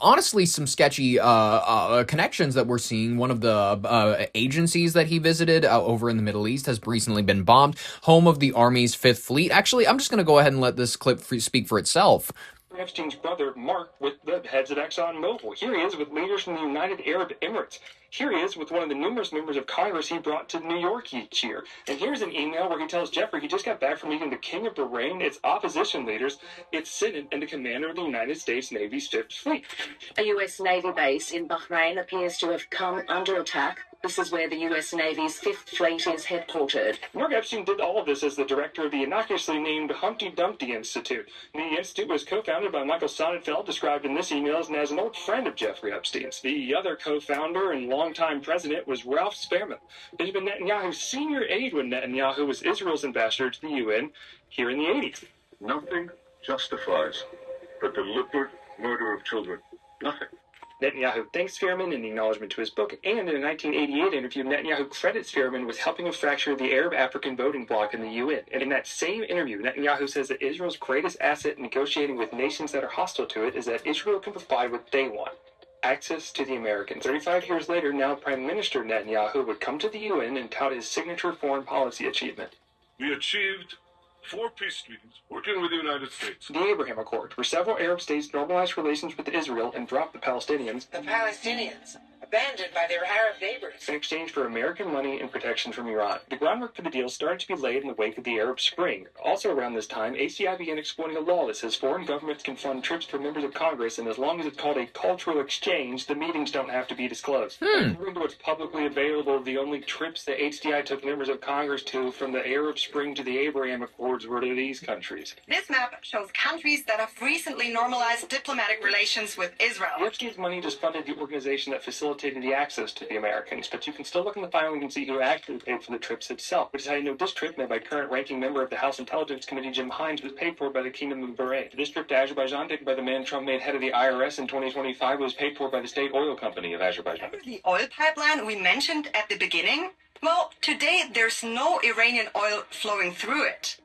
sketchy connections that we're seeing. One of the agencies that he visited over in the Middle East has recently been bombed. Home of the Army's 5th Fleet. Actually, I'm just going to go ahead and let this clip speak for itself. Epstein's brother, Mark, with the heads at ExxonMobil. Here he is with leaders from the United Arab Emirates. Here he is with one of the numerous members of Congress he brought to New York each year. And here's an email where he tells Jeffrey he just got back from meeting the King of Bahrain, its opposition leaders, its Senate, and the commander of the United States Navy's Fifth Fleet. A U.S. Navy base in Bahrain appears to have come under attack. This is where the U.S. Navy's Fifth Fleet is headquartered. Mark Epstein did all of this as the director of the innocuously named Humpty Dumpty Institute. The institute was co-founded by Michael Sonnenfeld, described in this email as an old friend of Jeffrey Epstein's. The other co-founder and longtime president was Ralph Spearman, Benjamin Netanyahu's senior aide when Netanyahu was Israel's ambassador to the UN here in the 80s. Nothing justifies the deliberate murder of children. Nothing. Netanyahu thanks Spearman in the acknowledgement to his book, and in a 1988 interview, Netanyahu credits Spearman with helping him fracture the Arab-African voting bloc in the UN. And in that same interview, Netanyahu says that Israel's greatest asset in negotiating with nations that are hostile to it is that Israel can provide what they want: access to the Americans. 35 years later, now Prime Minister Netanyahu would come to the UN and tout his signature foreign policy achievement. We achieved 4 peace treaties working with the United States. The Abraham Accord, where several Arab states normalized relations with Israel and dropped the Palestinians. The Palestinians, abandoned by their Arab neighbors. In exchange for American money and protection from Iran. The groundwork for the deal started to be laid in the wake of the Arab Spring. Also around this time, HCI began exploiting a law that says foreign governments can fund trips for members of Congress, and as long as it's called a cultural exchange, the meetings don't have to be disclosed. According to what's publicly available, the only trips that HCI took members of Congress to from the Arab Spring to the Abraham Accords were to these countries. This map shows countries that have recently normalized diplomatic relations with Israel. Epstein's money just funded the organization that facilitated the access to the Americans, but you can still look in the filing and see who actually paid for the trips itself, which is how you know this trip, made by current ranking member of the House Intelligence Committee Jim Hines, was paid for by the Kingdom of Bahrain. This trip to Azerbaijan, taken by the man Trump made head of the IRS in 2025, was paid for by the state oil company of Azerbaijan. Remember the oil pipeline we mentioned at the beginning? Well, today there's no Iranian oil flowing through it.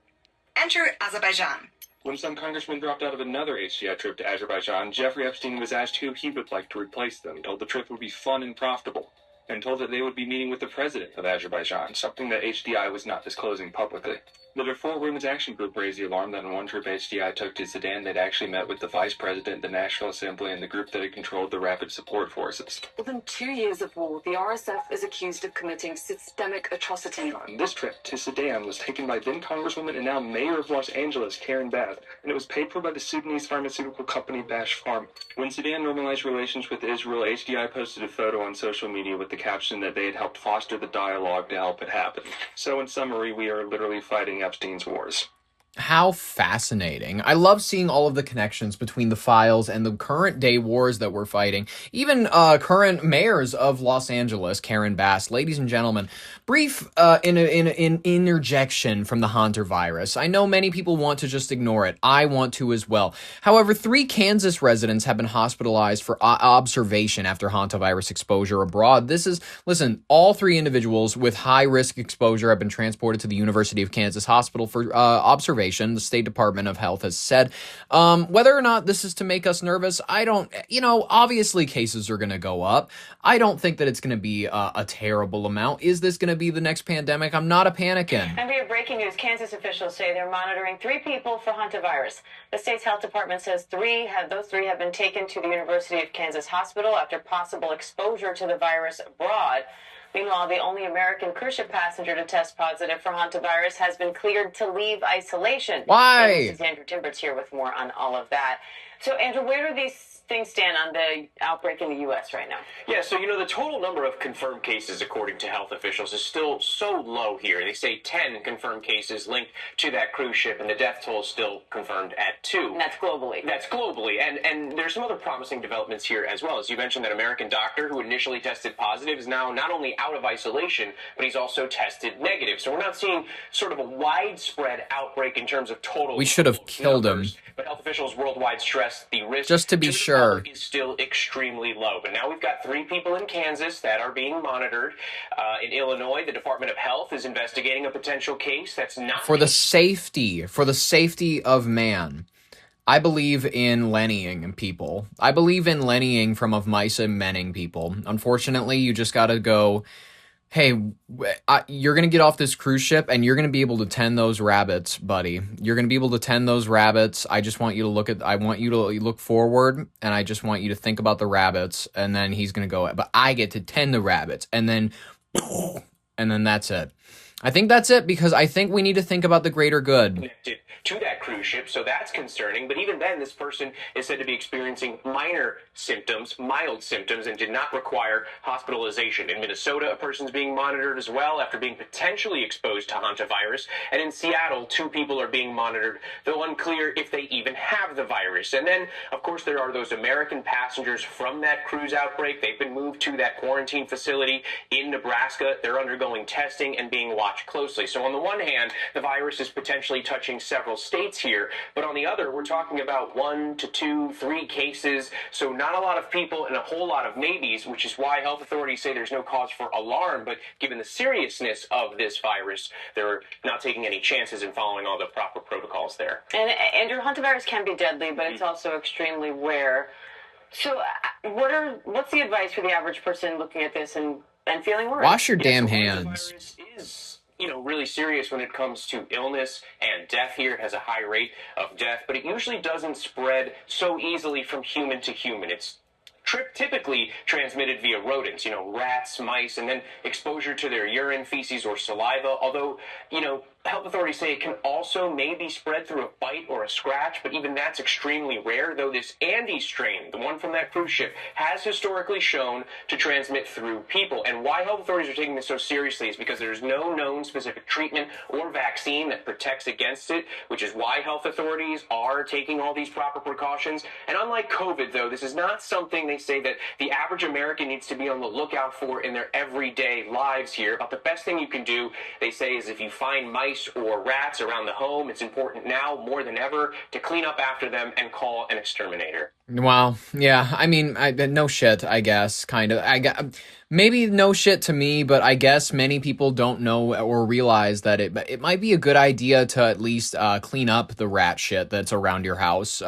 Enter Azerbaijan. When some congressmen dropped out of another HCI trip to Azerbaijan, Jeffrey Epstein was asked who he would like to replace them, told the trip would be fun and profitable, and told that they would be meeting with the president of Azerbaijan, something that HDI was not disclosing publicly. The Darfur Women's Action Group raised the alarm that on one trip HDI took to Sudan, they'd actually met with the vice president, the National Assembly, and the group that had controlled the Rapid Support Forces. Within 2 years of war, the RSF is accused of committing systemic atrocity. This trip to Sudan was taken by then Congresswoman and now Mayor of Los Angeles, Karen Bass, and it was paid for by the Sudanese pharmaceutical company Bash Pharma. When Sudan normalized relations with Israel, HDI posted a photo on social media with the caption that they had helped foster the dialogue to help it happen. So in summary, we are literally fighting Epstein's wars. How fascinating. I love seeing all of the connections between the files and the current day wars that we're fighting. Even current mayors of Los Angeles, Karen Bass. Ladies and gentlemen, brief interjection from the hantavirus. I know many people want to just ignore it. I want to as well. However, 3 Kansas residents have been hospitalized for observation after hantavirus exposure abroad. Listen, all 3 individuals with high-risk exposure have been transported to the University of Kansas Hospital for observation. The State Department of Health has said. Whether or not this is to make us nervous, I don't, obviously cases are going to go up. I don't think that it's going to be a terrible amount. Is this going to be the next pandemic? I'm not a panicking. And we have breaking news. Kansas officials say they're monitoring 3 people for hantavirus. The state's health department says those three have been taken to the University of Kansas Hospital after possible exposure to the virus abroad. Meanwhile, the only American cruise ship passenger to test positive for hantavirus has been cleared to leave isolation. Why? This is Andrew Timbert's here with more on all of that. So, Andrew, where do these things stand on the outbreak in the U.S. right now? Yeah, so, the total number of confirmed cases, according to health officials, is still so low here. They say 10 confirmed cases linked to that cruise ship, and the death toll is still confirmed at 2. And that's globally. That's globally. And there's some other promising developments here as well. As you mentioned, that American doctor who initially tested positive is now not only out of isolation, but he's also tested negative. So we're not seeing sort of a widespread outbreak in terms of total. We should have killed him. But health officials worldwide stress the risk just to be sure is still extremely low. But now we've got 3 people in Kansas that are being monitored. In Illinois, the Department of Health is investigating a potential case that's not for the safety of man. I believe in lennying people. I believe in lennying from of mice and menning people. Unfortunately, you just got to go Hey, you're going to get off this cruise ship and you're going to be able to tend those rabbits, buddy. You're going to be able to tend those rabbits. I just want you to I want you to look forward, and I just want you to think about the rabbits, and then he's going to go, but I get to tend the rabbits, and then that's it. I think that's it, because I think we need to think about the greater good. To that cruise ship, so that's concerning. But even then, this person is said to be experiencing minor symptoms, mild symptoms, and did not require hospitalization. In Minnesota, a person's being monitored as well after being potentially exposed to hantavirus. And in Seattle, 2 people are being monitored, though unclear if they even have the virus. And then, of course, there are those American passengers from that cruise outbreak. They've been moved to that quarantine facility in Nebraska. They're undergoing testing and being watched closely. So on the one hand, the virus is potentially touching several states here, but on the other, we're talking about 1 to 2, 3 cases, so not a lot of people and a whole lot of maybes, which is why health authorities say there's no cause for alarm, but given the seriousness of this virus, they're not taking any chances in following all the proper protocols there. And Andrew, hantavirus can be deadly, but it's also extremely rare. So what's the advice for the average person looking at this and feeling worried? Wash your damn hands. Is really serious when it comes to illness and death here. It has a high rate of death, but it usually doesn't spread so easily from human to human. It's typically transmitted via rodents, rats, mice, and then exposure to their urine, feces, or saliva. Although, health authorities say it can also maybe spread through a bite or a scratch, but even that's extremely rare, though this Andes strain, the one from that cruise ship, has historically shown to transmit through people. And why health authorities are taking this so seriously is because there's no known specific treatment or vaccine that protects against it, which is why health authorities are taking all these proper precautions. And unlike COVID, though, this is not something they say that the average American needs to be on the lookout for in their everyday lives here. About the best thing you can do, they say, is if you find mice or rats around the home, it's important now more than ever to clean up after them and call an exterminator. Wow. Yeah. I mean, no shit, I guess, kind of. Maybe no shit to me, but I guess many people don't know or realize that it might be a good idea to at least clean up the rat shit that's around your house.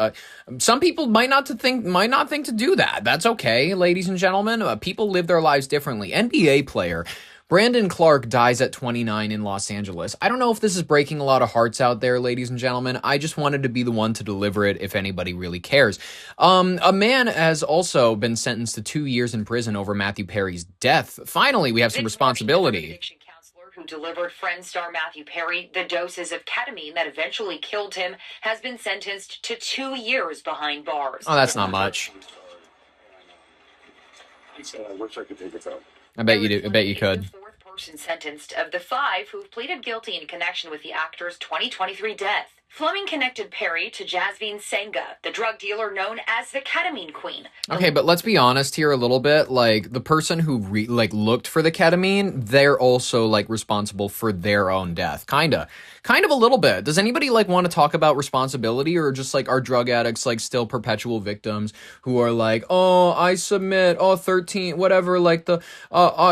Some people might not think to do that. That's okay, ladies and gentlemen. People live their lives differently. NBA player Brandon Clark dies at 29 in Los Angeles. I don't know if this is breaking a lot of hearts out there, ladies and gentlemen. I just wanted to be the one to deliver it if anybody really cares. A man has also been sentenced to 2 years in prison over Matthew Perry's death. Finally, we have some responsibility. Who delivered Friends star Matthew Perry the doses of ketamine that eventually killed him has been sentenced to 2 years behind bars. Oh, that's not much. I wish I could take it out. I bet you do. I bet you could. The fourth person sentenced of the 5 who've pleaded guilty in connection with the actor's 2023 death. Fleming connected Perry to Jasveen Senga, the drug dealer known as the ketamine queen. Okay, but let's be honest here a little bit. Like, the person who looked for the ketamine, they're also responsible for their own death. Kind of a little bit. Does anybody want to talk about responsibility, or just are drug addicts still perpetual victims who are oh, I submit, 13 whatever,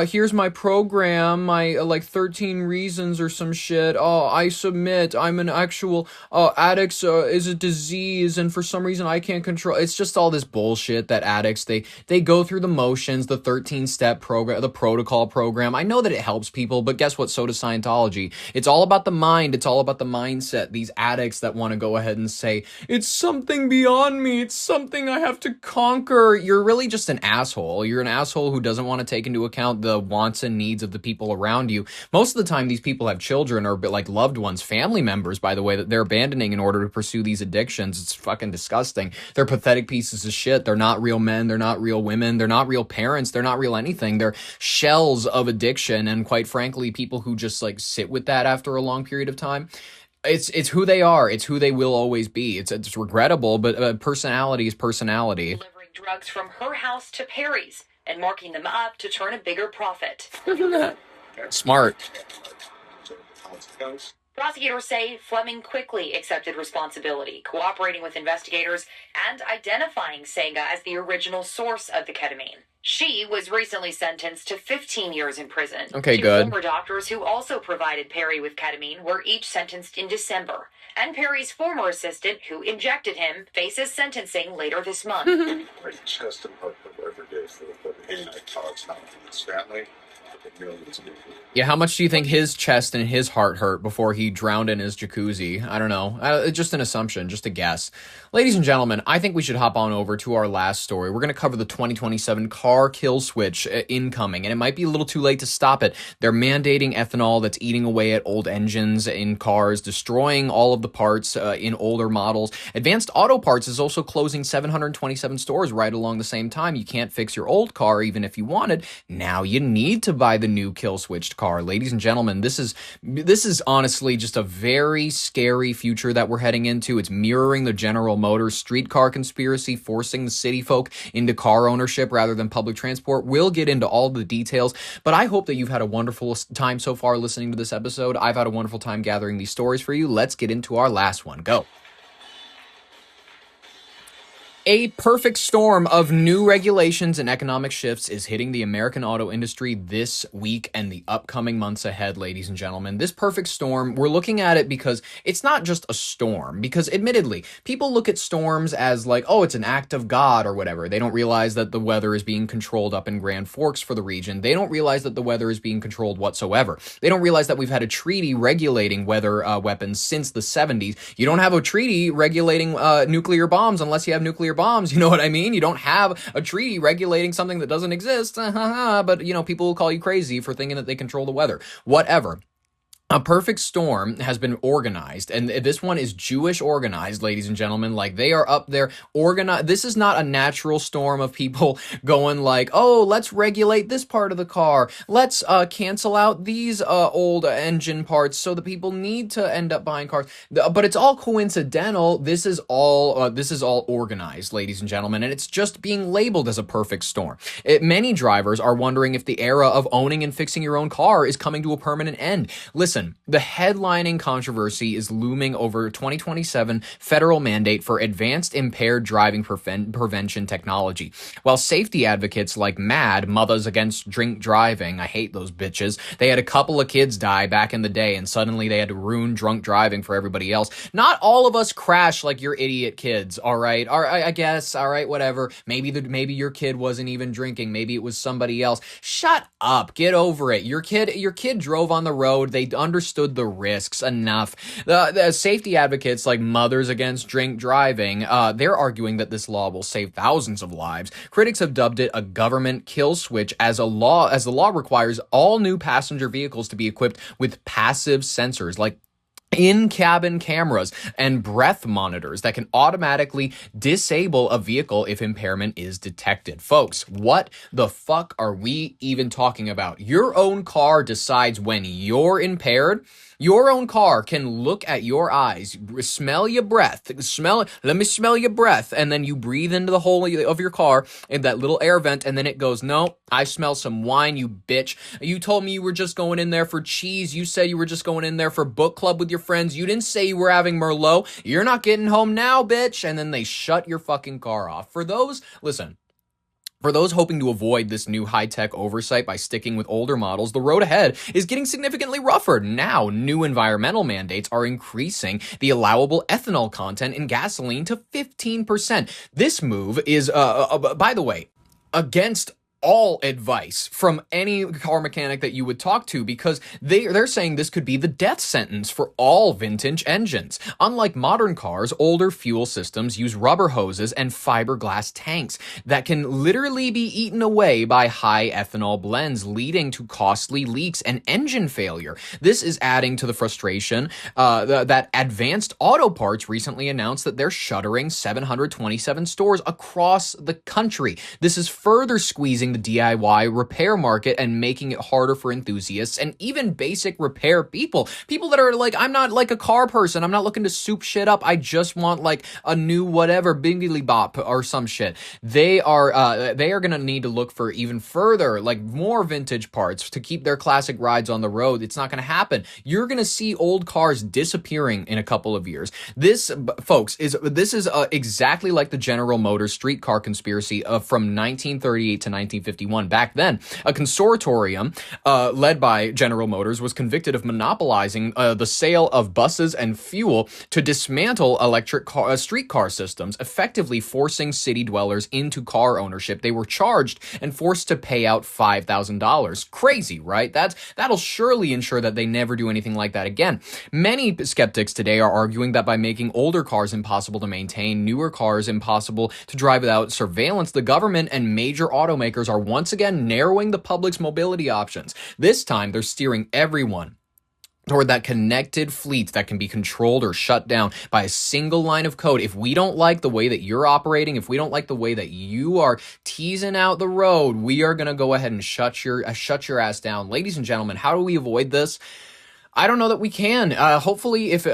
here's my program, my 13 reasons or some shit. Oh, I submit, I'm an actual addicts is a disease, and for some reason I can't control. It's just all this bullshit that addicts, they go through the motions, the 13-step program, the protocol program. I know that it helps people, but guess what? So does Scientology. It's all about the mind. It's all about the mindset. These addicts that want to go ahead and say, it's something beyond me. It's something I have to conquer. You're really just an asshole. You're an asshole who doesn't want to take into account the wants and needs of the people around you. Most of the time, these people have children or loved ones, family members, by the way, that they're abandoning in order to pursue these addictions. It's fucking disgusting. They're pathetic pieces of shit. They're not real men. They're not real women. They're not real parents. They're not real anything. They're shells of addiction. And quite frankly, people who just sit with that after a long period of time, it's who they are. It's who they will always be. It's regrettable, but personality is personality. Delivering drugs from her house to Perry's and marking them up to turn a bigger profit. Smart. Prosecutors say Fleming quickly accepted responsibility, cooperating with investigators and identifying Senga as the original source of the ketamine. She was recently sentenced to 15 years in prison. Okay, 2 good. former doctors who also provided Perry with ketamine were each sentenced in December. And Perry's former assistant, who injected him, faces sentencing later this month. I test him up every day for the cocaine. I tell it's not from his family. and millions of people. Yeah, how much do you think his chest and his heart hurt before he drowned in his jacuzzi? I don't know. Just an assumption, just a guess. Ladies and gentlemen, I think we should hop on over to our last story. We're going to cover the 2027 car kill switch incoming, and it might be a little too late to stop it. They're mandating ethanol that's eating away at old engines in cars, destroying all of the parts in older models. Advanced Auto Parts is also closing 727 stores right along the same time. You can't fix your old car even if you wanted. Now you need to buy the new kill switched car. Ladies and gentlemen, this is honestly just a very scary future that we're heading into. It's mirroring the General Motors streetcar conspiracy, forcing the city folk into car ownership rather than public transport. We'll get into all the details, but I hope that you've had a wonderful time so far listening to this episode. I've had a wonderful time gathering these stories for you. Let's get into our last one. Go. A perfect storm of new regulations and economic shifts is hitting the American auto industry this week and the upcoming months ahead, ladies and gentlemen. This perfect storm, we're looking at it because it's not just a storm, because admittedly, people look at storms as like, oh, it's an act of God or whatever. They don't realize that the weather is being controlled up in Grand Forks for the region. They don't realize that the weather is being controlled whatsoever. They don't realize that we've had a treaty regulating weather weapons since the 70s. You don't have a treaty regulating nuclear bombs unless you have nuclear bombs, you know what I mean? You don't have a treaty regulating something that doesn't exist, but, you know, people will call you crazy for thinking that they control the weather. Whatever. A perfect storm has been organized, and this one is Jewish organized, ladies and gentlemen. Like, they are up there organized. This is not a natural storm of people going like, oh, let's regulate this part of the car. Let's cancel out these old engine parts so that people need to end up buying cars. But it's all coincidental. This is all organized, ladies and gentlemen, and it's just being labeled as a perfect storm. Many drivers are wondering if the era of owning and fixing your own car is coming to a permanent end. Listen, the headlining controversy is looming over 2027 federal mandate for advanced impaired driving prevention technology. While safety advocates like MAD, Mothers Against Drink Driving, I hate those bitches, they had a couple of kids die back in the day and suddenly they had to ruin drunk driving for everybody else. Not all of us crash like your idiot kids, all right? I guess, all right, whatever. Maybe your kid wasn't even drinking. Maybe it was somebody else. Shut up. Get over it. Your kid drove on the road. They understood the risks enough. The safety advocates like Mothers Against Drink Driving, they're arguing that this law will save thousands of lives. Critics have dubbed it a government kill switch as the law requires all new passenger vehicles to be equipped with passive sensors like in-cabin cameras and breath monitors that can automatically disable a vehicle if impairment is detected. Folks, what the fuck are we even talking about? Your own car decides when you're impaired. Your own car can look at your eyes, smell your breath, let me smell your breath, and then you breathe into the hole of your car in that little air vent, and then it goes, no, I smell some wine, you bitch. You told me you were just going in there for cheese. You said you were just going in there for book club with your friends. You didn't say you were having Merlot. You're not getting home now, bitch. And then they shut your fucking car off. For those hoping to avoid this new high-tech oversight by sticking with older models, the road ahead is getting significantly rougher. Now, new environmental mandates are increasing the allowable ethanol content in gasoline to 15%. This move is, by the way, against all advice from any car mechanic that you would talk to, because they're saying this could be the death sentence for all vintage engines. Unlike modern cars, older fuel systems use rubber hoses and fiberglass tanks that can literally be eaten away by high ethanol blends, leading to costly leaks and engine failure. This is adding to the frustration that Advanced Auto Parts recently announced that they're shuttering 727 stores across the country. This is further squeezing the DIY repair market and making it harder for enthusiasts and even basic repair people that are like, I'm not like a car person, I'm not looking to soup shit up, I just want like a new whatever bingly bop or some shit. They are gonna need to look for even further, like more vintage parts to keep their classic rides on the road. It's not gonna happen. You're gonna see old cars disappearing in a couple of years. This, folks, is exactly like the General Motors streetcar conspiracy from 1938 to 1945. 1951. Back then, a consortium led by General Motors was convicted of monopolizing the sale of buses and fuel to dismantle electric streetcar systems, effectively forcing city dwellers into car ownership. They were charged and forced to pay out $5,000. Crazy, right? That'll surely ensure that they never do anything like that again. Many skeptics today are arguing that by making older cars impossible to maintain, newer cars impossible to drive without surveillance, the government and major automakers are once again narrowing the public's mobility options. This time, they're steering everyone toward that connected fleet that can be controlled or shut down by a single line of code. If we don't like the way that you're operating, if we don't like the way that you are teasing out the road, we are going to go ahead and shut your ass down. Ladies and gentlemen, how do we avoid this? I don't know that we can. Hopefully if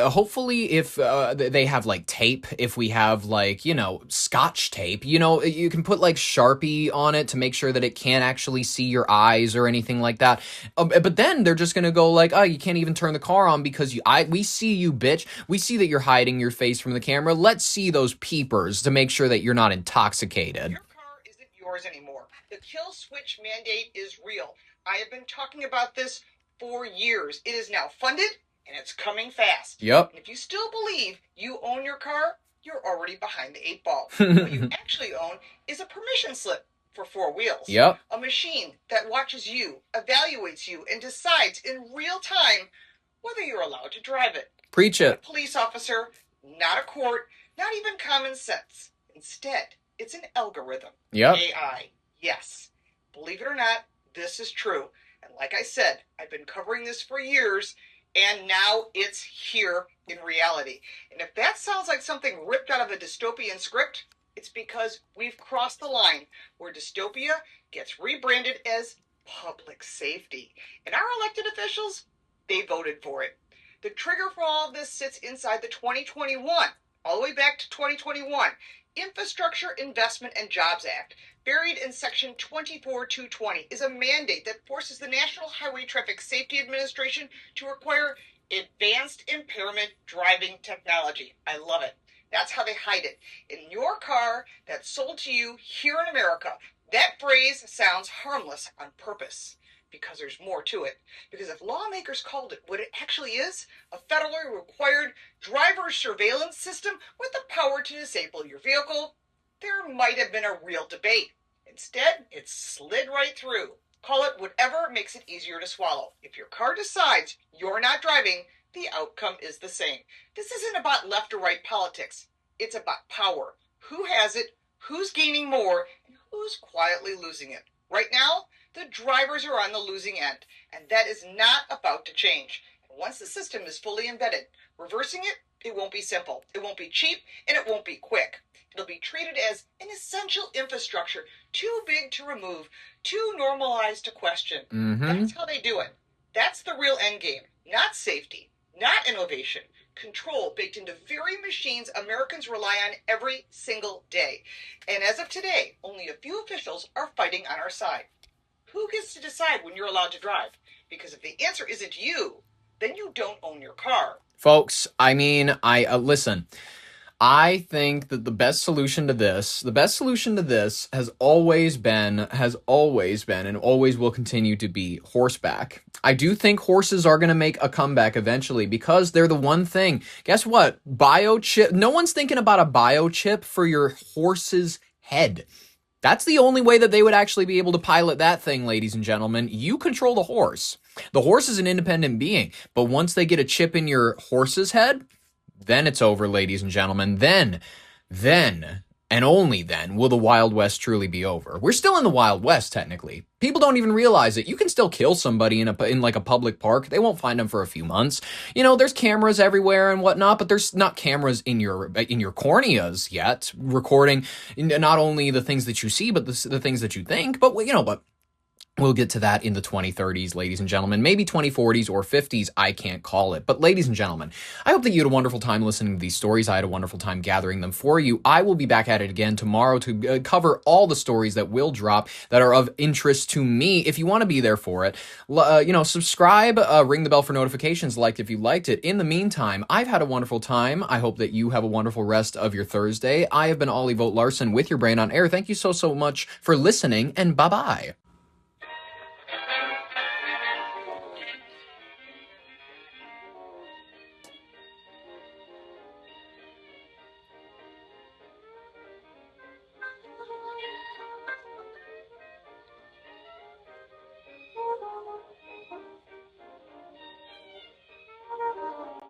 they have like tape, if we have like, Scotch tape, you can put like Sharpie on it to make sure that it can't actually see your eyes or anything like that. But then they're just going to go like, oh, you can't even turn the car on because we see you, bitch. We see that you're hiding your face from the camera. Let's see those peepers to make sure that you're not intoxicated. Your car isn't yours anymore. The kill switch mandate is real. I have been talking about this for years. It is now funded, and it's coming fast. Yep. And if you still believe you own your car, you're already behind the 8 ball. What you actually own is a permission slip for 4 wheels. Yep. A machine that watches you, evaluates you, and decides in real time whether you're allowed to drive it. Preach it. Not a police officer, not a court, not even common sense. Instead, it's an algorithm. Yep. AI. Yes. Believe it or not, this is true. And like I said, I've been covering this for years, and now it's here in reality. And if that sounds like something ripped out of a dystopian script, it's because we've crossed the line where dystopia gets rebranded as public safety. And our elected officials, they voted for it. The trigger for all of this sits inside the 2021, all the way back to 2021, Infrastructure Investment and Jobs Act. Buried in Section 24220 is a mandate that forces the National Highway Traffic Safety Administration to require advanced impairment driving technology. I love it. That's how they hide it. In your car that's sold to you here in America, that phrase sounds harmless on purpose. Because there's more to it. Because if lawmakers called it what it actually is, a federally required driver surveillance system with the power to disable your vehicle, there might have been a real debate. Instead, it slid right through. Call it whatever makes it easier to swallow. If your car decides you're not driving, the outcome is the same. This isn't about left or right politics. It's about power. Who has it, who's gaining more, and who's quietly losing it. Right now, the drivers are on the losing end, and that is not about to change. And once the system is fully embedded, reversing it won't be simple, it won't be cheap, and it won't be quick. It'll be treated as an essential infrastructure, too big to remove, too normalized to question. That's how they do it. That's the real end game. Not safety, not innovation. Control baked into very machines Americans rely on every single day. And as of today, only a few officials are fighting on our side. Who gets to decide when you're allowed to drive? Because if the answer isn't you, then you don't own your car. Folks, I mean, listen. I think that the best solution to this has always been, and always will continue to be horseback. I do think horses are going to make a comeback eventually because they're the one thing. Guess what? Biochip. No one's thinking about a biochip for your horse's head. That's the only way that they would actually be able to pilot that thing, ladies and gentlemen. You control the horse. The horse is an independent being, but once they get a chip in your horse's head, then it's over, ladies and gentlemen. Then, and only then, will the Wild West truly be over. We're still in the Wild West, technically. People don't even realize it. You can still kill somebody in like a public park. They won't find them for a few months. There's cameras everywhere and whatnot, but there's not cameras in your corneas yet, recording not only the things that you see, but the things that you think. But We'll get to that in the 2030s, ladies and gentlemen. Maybe 2040s or 50s, I can't call it. But ladies and gentlemen, I hope that you had a wonderful time listening to these stories. I had a wonderful time gathering them for you. I will be back at it again tomorrow to cover all the stories that will drop that are of interest to me. If you want to be there for it, subscribe, ring the bell for notifications, like if you liked it. In the meantime, I've had a wonderful time. I hope that you have a wonderful rest of your Thursday. I have been Ollie Vogt Larson with your brain on air. Thank you so much for listening, and bye-bye.